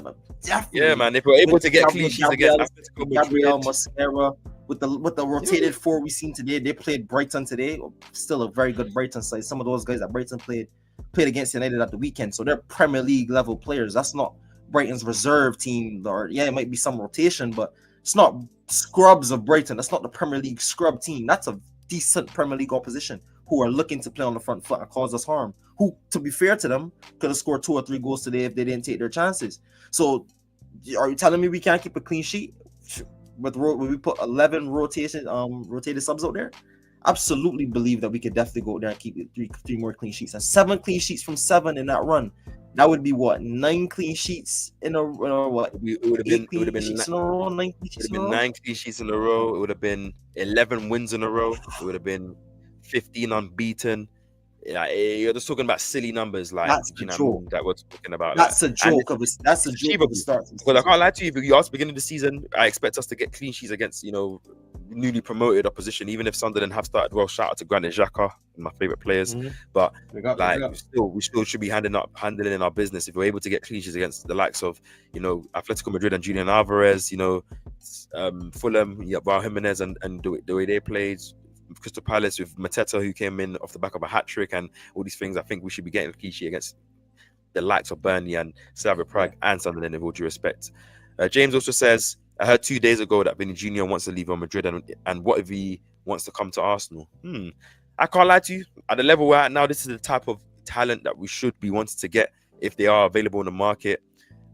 Yeah, man. If we're able to get clean sheets against Atletico, Gabriel, Mosquera, with the rotated 4 we've seen today, they played Brighton today. Still a very good Brighton side. Some of those guys that Brighton played against United at the weekend, so they're Premier League level players. That's not Brighton's reserve team, or it might be some rotation, but it's not scrubs of Brighton. That's not the Premier League scrub team. That's a decent Premier League opposition who are looking to play on the front foot and cause us harm. Who, to be fair to them, could have scored 2 or 3 goals today if they didn't take their chances. So, are you telling me we can't keep a clean sheet when we put 11 rotated subs out there? Absolutely believe that we could definitely go there and keep 3 more clean sheets, and 7 clean sheets from 7 in that run. That would be what, 9 clean sheets in a or what? It would have been. 8 It would have clean been. sheets in a row, 9 clean It would sheets have in a been row. 9 clean sheets in a row. It would have been 11 wins in a row. It would have been 15 unbeaten. Yeah, you're just talking about silly numbers, like, That's do you a know what I joke. mean, that we're talking about. That's like, a joke of a that's a it's joke of achievable. a start. To the Because I season. can't lie to you, if you ask beginning of the season, I expect us to get clean sheets against, you know, newly promoted opposition, even if Sunderland have started well. Shout out to Granit Xhaka, my favorite players. But like, we still should be handling in our business if we're able to get clean sheets against the likes of, you know, Atletico Madrid and Julian Alvarez, you know, Fulham, Raul Jimenez, and the way they played. Crystal Palace with Mateta, who came in off the back of a hat trick, and all these things. I think we should be getting a clean sheet against the likes of Burnley and Slavia Prague and Sunderland, with all due respect. James also says, I heard 2 days ago that Vinny Jr. wants to leave Real Madrid, and what if he wants to come to Arsenal? I can't lie to you. At the level we're at now, this is the type of talent that we should be wanting to get if they are available in the market,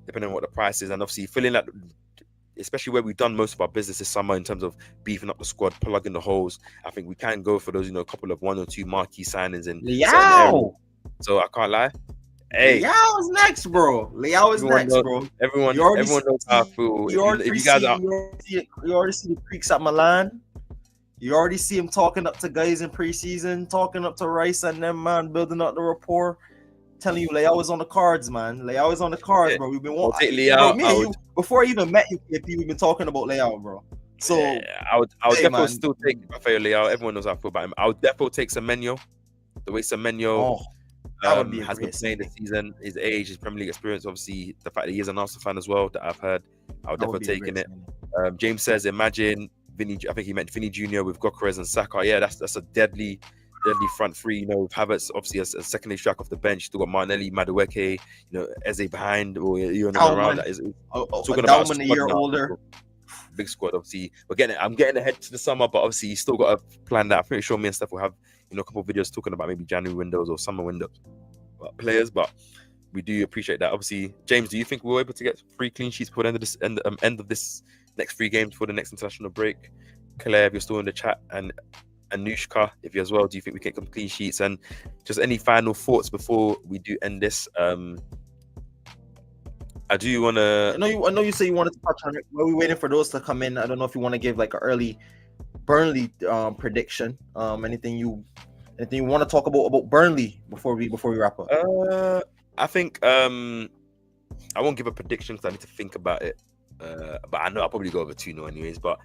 depending on what the price is. And obviously, feeling like, especially where we've done most of our business this summer in terms of beefing up the squad, plugging the holes, I think we can go for those, you know, a couple of 1 or 2 marquee signings in certain areas. So I can't lie. Hey, Leao is next, bro. Leao is next, bro. Everyone knows how I feel. You already see the creeks at Milan. You already see him talking up to guys in preseason, talking up to Rice and them, man, building up the rapport. Telling you, Leao is on the cards, man. Leao is on the cards, bro. We've been watching Leao. Before I even met you, KP, we've been talking about Leao, bro. So I would definitely still take Rafael Leao. Everyone knows how I feel about him. I would definitely take Semenyo. The way Semenyo has been playing this season, his age, his Premier League experience, obviously the fact that he is an Arsenal fan as well, that I've heard. I would definitely take it. James says, imagine Vinny. I think he meant Vinny Jr. with Gyokeres and Saka. Yeah, that's a deadly front three, you know, with Havertz obviously as a secondary strike off the bench. Still got Martinelli, Madueke, you know, Eze behind, or you know, around that is talking about Dowman a year older. Big squad, obviously. I'm getting ahead to the summer, but obviously you still got to plan that. I'm pretty sure me and Steph will have, you know, a couple of videos talking about maybe January windows or summer windows players, but we do appreciate that. Obviously, James, do you think we're able to get 3 clean sheets before the end of this next 3 games before the next international break? Claire, if you're still in the chat, and Anushka, if you as well, do you think we can get some clean sheets? And just any final thoughts before we do end this? I do want to. I know you say you wanted to touch on it. While we're waiting for those to come in, I don't know if you want to give like an early Burnley prediction. Anything you want to talk about Burnley before we wrap up? I think I won't give a prediction because I need to think about it. But I know I'll probably go over 2-0 anyways. But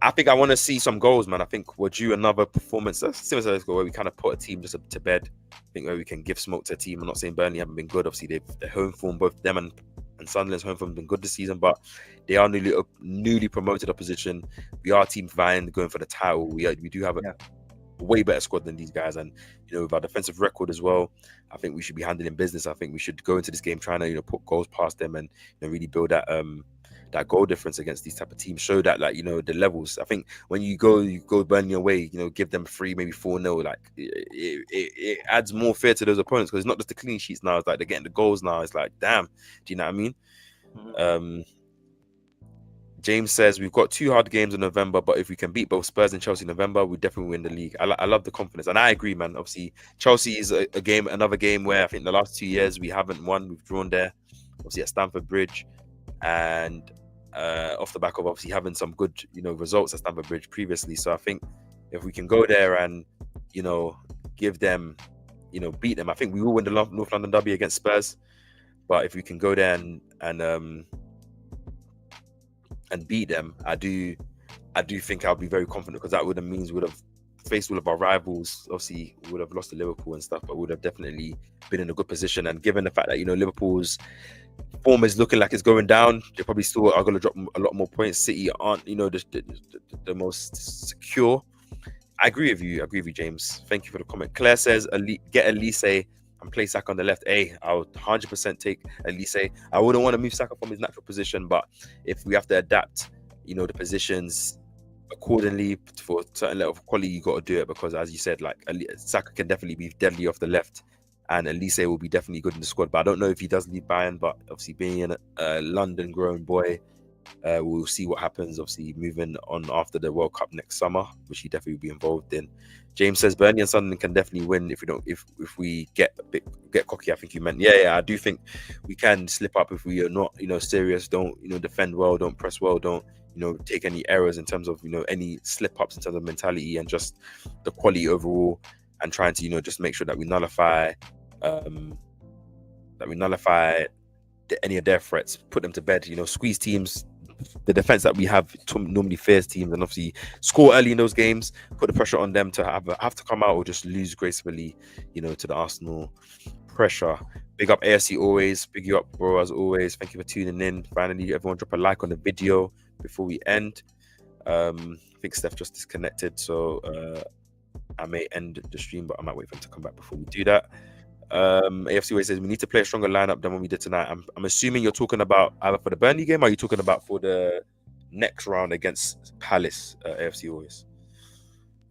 I think I want to see some goals, man. I think we're due another performance similar to where we kind of put a team just to bed. I think where we can give smoke to a team. I'm not saying Burnley haven't been good. Obviously, their home form, both them and Sunderland's home form, have been good this season. But they are newly promoted opposition. We are team vying, going for the title. We do have a way better squad than these guys, and you know, with our defensive record as well, I think we should be handling business. I think we should go into this game trying to, you know, put goals past them and, you know, really build that goal difference against these type of teams. Show that, like, you know, the levels. I think when you go Burnley away, you know, give them 3, maybe 4-0. Like it adds more fear to those opponents, because it's not just the clean sheets now. It's like they're getting the goals now. It's like, damn, do you know what I mean? Mm-hmm. James says we've got 2 hard games in November, but if we can beat both Spurs and Chelsea in November, we definitely win the league. I love the confidence, and I agree, man. Obviously, Chelsea is another game where I think the last 2 years we haven't won. We've drawn there, obviously at Stamford Bridge, and off the back of obviously having some good, you know, results at Stamford Bridge previously. So I think if we can go there and, you know, give them, you know, beat them, I think we will win the North London derby against Spurs. But if we can go there and beat them, I do think I'll be very confident, because that would have means we would have faced all of our rivals. Obviously, we would have lost to Liverpool and stuff, but would have definitely been in a good position. And given the fact that, you know, Liverpool's form is looking like it's going down, they probably still are going to drop a lot more points. City aren't, you know, the most secure. I agree with you, James. Thank you for the comment. Claire says, get Elise and play Saka on the left. I would 100% take Elise. I wouldn't want to move Saka from his natural position, but if we have to adapt, you know, the positions accordingly for a certain level of quality, you got to do it, because as you said, like, Saka can definitely be deadly off the left, and Elise will be definitely good in the squad. But I don't know if he does leave Bayern, but obviously being a London grown boy, We'll see what happens. Obviously, moving on after the World Cup next summer, which he definitely will be involved in. James says Burnley and Sunderland can definitely win if we get cocky. I think you meant I do think we can slip up if we are not serious. Don't defend well. Don't press well. Don't take any errors in terms of any slip ups in terms of mentality and just the quality overall, and trying to just make sure that we nullify any of their threats, put them to bed. Squeeze teams. The defense that we have normally fears teams, and obviously score early in those games, put the pressure on them to have to come out or just lose gracefully, to the Arsenal pressure. Big up AFC always, big you up, bro, as always. Thank you for tuning in. Finally, everyone drop a like on the video before we end. I think Steph just disconnected, so I may end the stream, but I might wait for him to come back before we do that. AFC always says we need to play a stronger lineup than what we did tonight. I'm assuming you're talking about either for the Burnley game, or are you talking about for the next round against Palace? AFC always.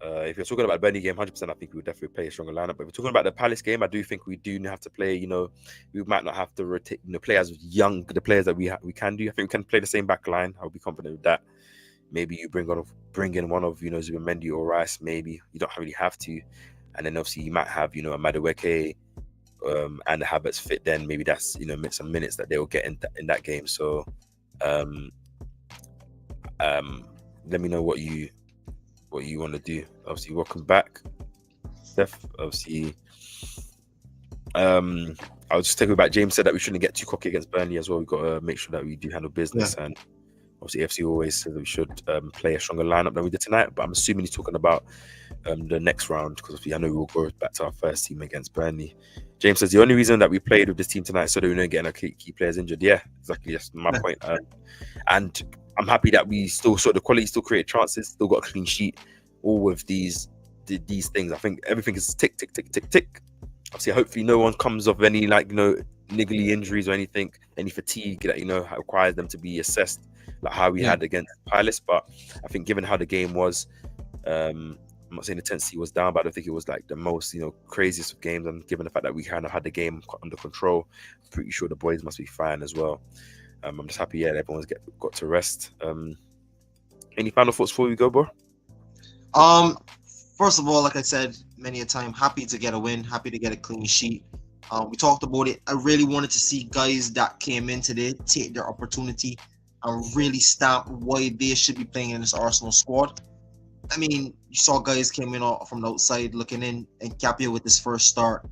If you're talking about the Burnley game, 100%, I think we would definitely play a stronger lineup. But if you're talking about the Palace game, I do think we do have to play. We might not have to rotate, play as young the players that we can do. I think we can play the same back line. I'll be confident with that. Maybe you bring in one of Zubimendi or Rice. Maybe you don't really have to, and then obviously you might have a Madueke. And the Havertz fit, then maybe that's some minutes that they will get in that game. So let me know what you want to do. Obviously, welcome back, Steph. Obviously, I'll just take it back. James said that we shouldn't get too cocky against Burnley as well. We've got to make sure that we do handle business, and obviously FC always says that we should play a stronger lineup than we did tonight. But I'm assuming he's talking about the next round, because I know we will go back to our first team against Burnley. James says the only reason that we played with this team tonight is so that we don't get our key players injured. Yeah, exactly. That's my point. And I'm happy that we still saw the quality, still created chances, still got a clean sheet. All with these things, I think everything is tick, tick, tick, tick, tick. Obviously, hopefully, no one comes of any niggly injuries or anything, any fatigue that requires them to be assessed, like how we had against Palace. But I think given how the game was, I'm not saying the intensity was down, but I don't think it was like the most craziest of games. And given the fact that we kind of had the game under control, I'm pretty sure the boys must be fine as well. I'm just happy, that everyone's got to rest. Any final thoughts before we go, bro? First of all, like I said many a time, happy to get a win, happy to get a clean sheet. We talked about it. I really wanted to see guys that came in today take their opportunity and really stamp why they should be playing in this Arsenal squad. I mean, you saw guys came in from the outside looking in, and Hincapie with his first start,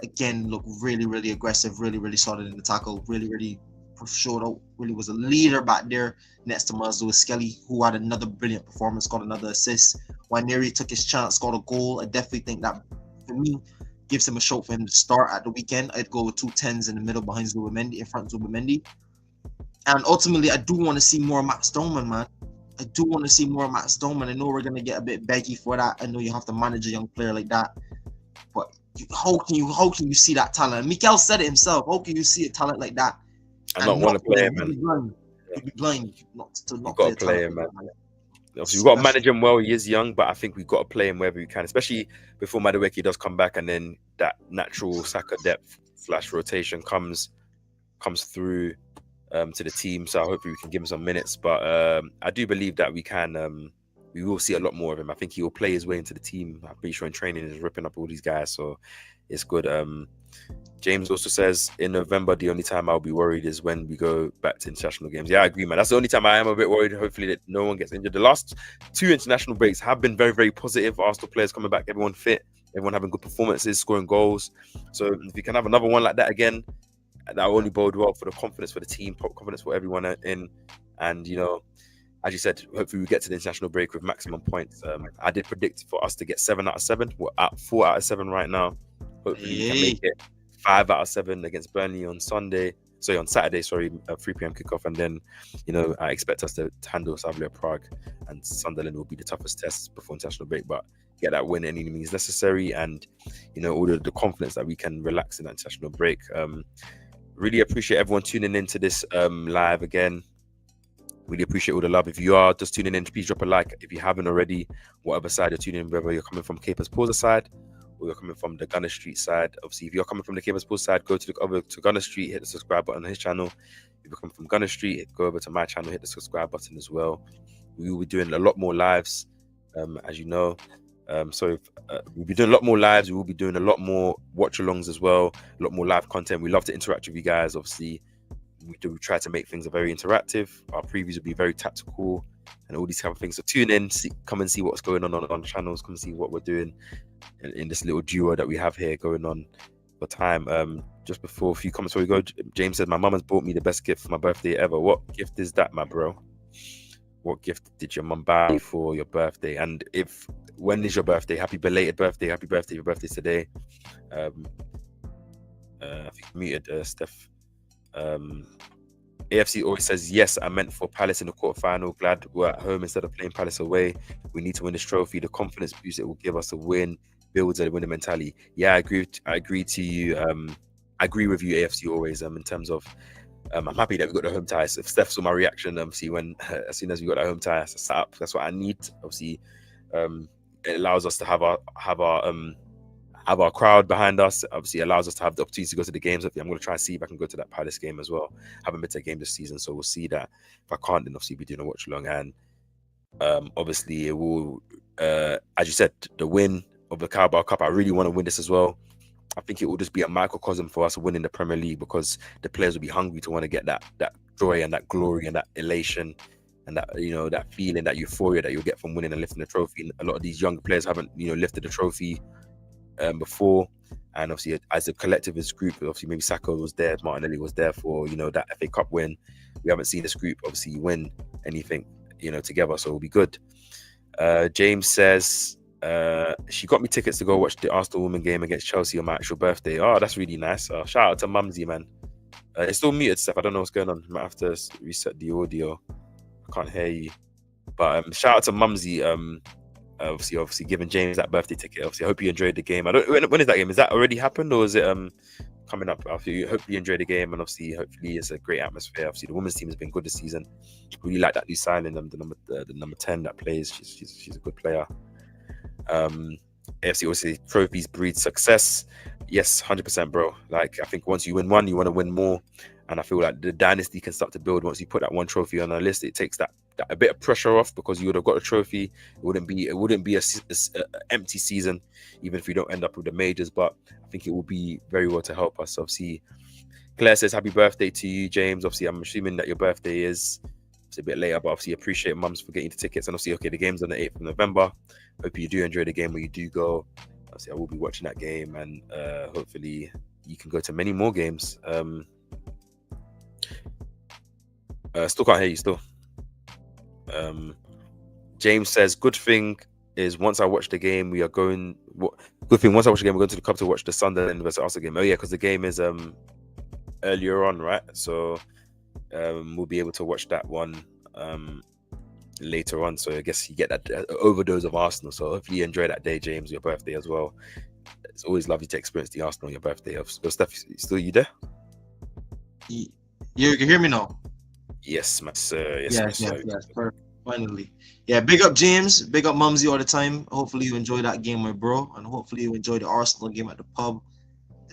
again, looked really, really aggressive, really, really solid in the tackle, really, really showed out, really was a leader back there next to Mazou Skelly, who had another brilliant performance, got another assist. Nwaneri took his chance, got a goal. I definitely think that, for me, gives him a shout for him to start at the weekend. I'd go with 2 10s in the middle behind Zubimendi, in front of Zubimendi. And ultimately, I do want to see more Max Dowman, man. I do want to see more Max Dowman. I know we're going to get a bit beggy for that. I know you have to manage a young player like that. But how can you see that talent? Mikel said it himself. How can you see a talent like that? I don't want to play him, man. You'd be blind not to play him, man. Obviously, we've got to manage him well. He is young, but I think we've got to play him wherever we can, especially before Madueke does come back, and then that natural Saka depth / rotation comes through to the team. So hopefully we can give him some minutes. But I do believe that we will see a lot more of him. I think he will play his way into the team. I'm pretty sure in training he's ripping up all these guys, so it's good. James also says in November the only time I'll be worried is when we go back to international games. Yeah, I agree, man. That's the only time I am a bit worried. Hopefully that no one gets injured. The last 2 international breaks have been very, very positive. Arsenal players coming back, everyone fit, everyone having good performances, scoring goals. So if you can have another one like that again, that will only bode well for the confidence for the team, confidence for everyone in. And as you said, hopefully we get to the international break with maximum points. I did predict for us to get 7 out of 7. We're at 4 out of 7 right now. Hopefully we can make it 5 out of 7 against Burnley on Saturday, 3 p.m. kickoff, and then I expect us to handle Slavia Prague, and Sunderland will be the toughest test before international break, but get that win any means necessary, and all the confidence that we can relax in that international break. Really appreciate everyone tuning into this live again. Really appreciate all the love. If you are just tuning in, please drop a like. If you haven't already, whatever side you're tuning in, whether you're coming from KAPE's Pausa side or you're coming from the Gunner Street side. Obviously, if you're coming from the KAPE's Pausa side, go to Gunner Street, hit the subscribe button on his channel. If you come from Gunner Street, go over to my channel, hit the subscribe button as well. We will be doing a lot more lives, as you know. We'll be doing a lot more lives. We will be doing a lot more watch-alongs as well, a lot more live content. We love to interact with you guys. Obviously, we try to make things very interactive. Our previews will be very tactical and all these kind of things. So tune in, come and see what's going on channels. Come and see what we're doing in this little duo that we have here going on for time. Just before a few comments before we go, James says, my mum has bought me the best gift for my birthday ever. What gift is that, my bro? What gift did your mum buy for your birthday? And when is your birthday? Happy belated birthday. Happy birthday. Your birthday's today. I think you muted Steph. AFC always says, yes, I meant for Palace in the quarterfinal. Glad we're at home instead of playing Palace away. We need to win this trophy. The confidence boost it will give us a win builds a winning mentality. Yeah, I agree to you. I agree with you, AFC always. In terms of, I'm happy that we got the home ties. If Steph saw my reaction, see when as soon as we got that home tie, I sat up. That's what I need. Obviously, it allows us to have our crowd behind us. Obviously, allows us to have the opportunity to go to the games. I'm going to try and see if I can go to that Palace game as well. Haven't been to a game this season, so we'll see that. If I can't, then obviously be doing a watch along. And obviously, it will, as you said, the win of the Carabao Cup. I really want to win this as well. I think it will just be a microcosm for us winning the Premier League because the players will be hungry to want to get that joy and that glory and that elation and that that feeling, that euphoria that you'll get from winning and lifting the trophy. And a lot of these young players haven't lifted the trophy before, and obviously as a collective, as group, obviously maybe Saka was there, Martinelli was there for that FA Cup win. We haven't seen this group obviously win anything together, so it'll be good. James says she got me tickets to go watch the Arsenal women game against Chelsea on my actual birthday. Oh, that's really nice. Shout out to Mumsy, man. It's still muted stuff. I don't know what's going on. Might have to reset the audio. I can't hear you, but shout out to Mumsy. Obviously giving James that birthday ticket. Obviously, I hope you enjoyed the game. When is that game? Is that already happened or is it coming up? Hope you enjoyed the game, and obviously hopefully it's a great atmosphere. Obviously the women's team has been good this season. Really like that new signing, the number 10 that plays. She's a good player. AFC obviously trophies breed success. Yes, 100%, bro. Like I think once you win one, you want to win more, and I feel like the dynasty can start to build once you put that one trophy on a list. It takes that a bit of pressure off because you would have got a trophy. It wouldn't be a empty season, even if we don't end up with the majors. But I think it will be very well to help us. Obviously, Claire says happy birthday to you, James. Obviously, I'm assuming that your birthday is a bit later, but obviously appreciate mums for getting the tickets. And obviously, the game's on the 8th of November. Hope you do enjoy the game when you do go. Obviously, I will be watching that game, and hopefully you can go to many more games. Still can't hear you still. James says, good thing once I watch the game, we're going to the Cup to watch the Sunderland versus Arsenal game. Oh yeah, because the game is earlier on, right? So we'll be able to watch that one later on. So I guess you get that overdose of Arsenal. So hopefully you enjoy that day, James, your birthday as well. It's always lovely to experience the Arsenal on your birthday. Steph, still you there? You can hear me now? Yes, my sir. Yes, perfect. Finally. Yeah, big up James, big up Mumsy all the time. Hopefully you enjoy that game, my bro, and hopefully you enjoy the Arsenal game at the pub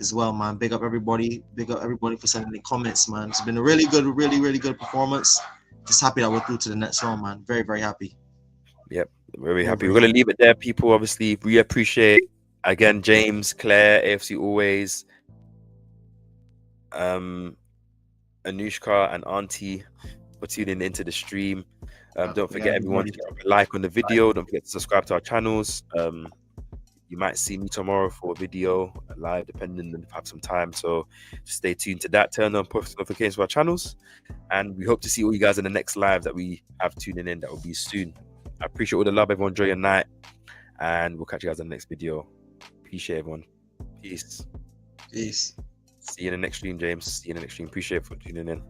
as well, man. Big up everybody for sending the comments, man. It's been a really good performance. Just happy that we're through to the next round, man. Very, very happy. Yep, very happy. We're gonna leave it there, people. Obviously, we appreciate again James, Claire, AFC always, Anushka and Auntie for tuning into the stream. Don't forget everyone to drop a like on the video. Don't forget to subscribe to our channels. You might see me tomorrow for a video live, depending if I have some time. So just stay tuned to that. Turn on post notifications for our channels, and we hope to see all you guys in the next live that we have tuning in. That will be soon. I appreciate all the love. Everyone, enjoy your night, and we'll catch you guys in the next video. Appreciate everyone. Peace. See you in the next stream, James. See you in the next stream. Appreciate it for tuning in.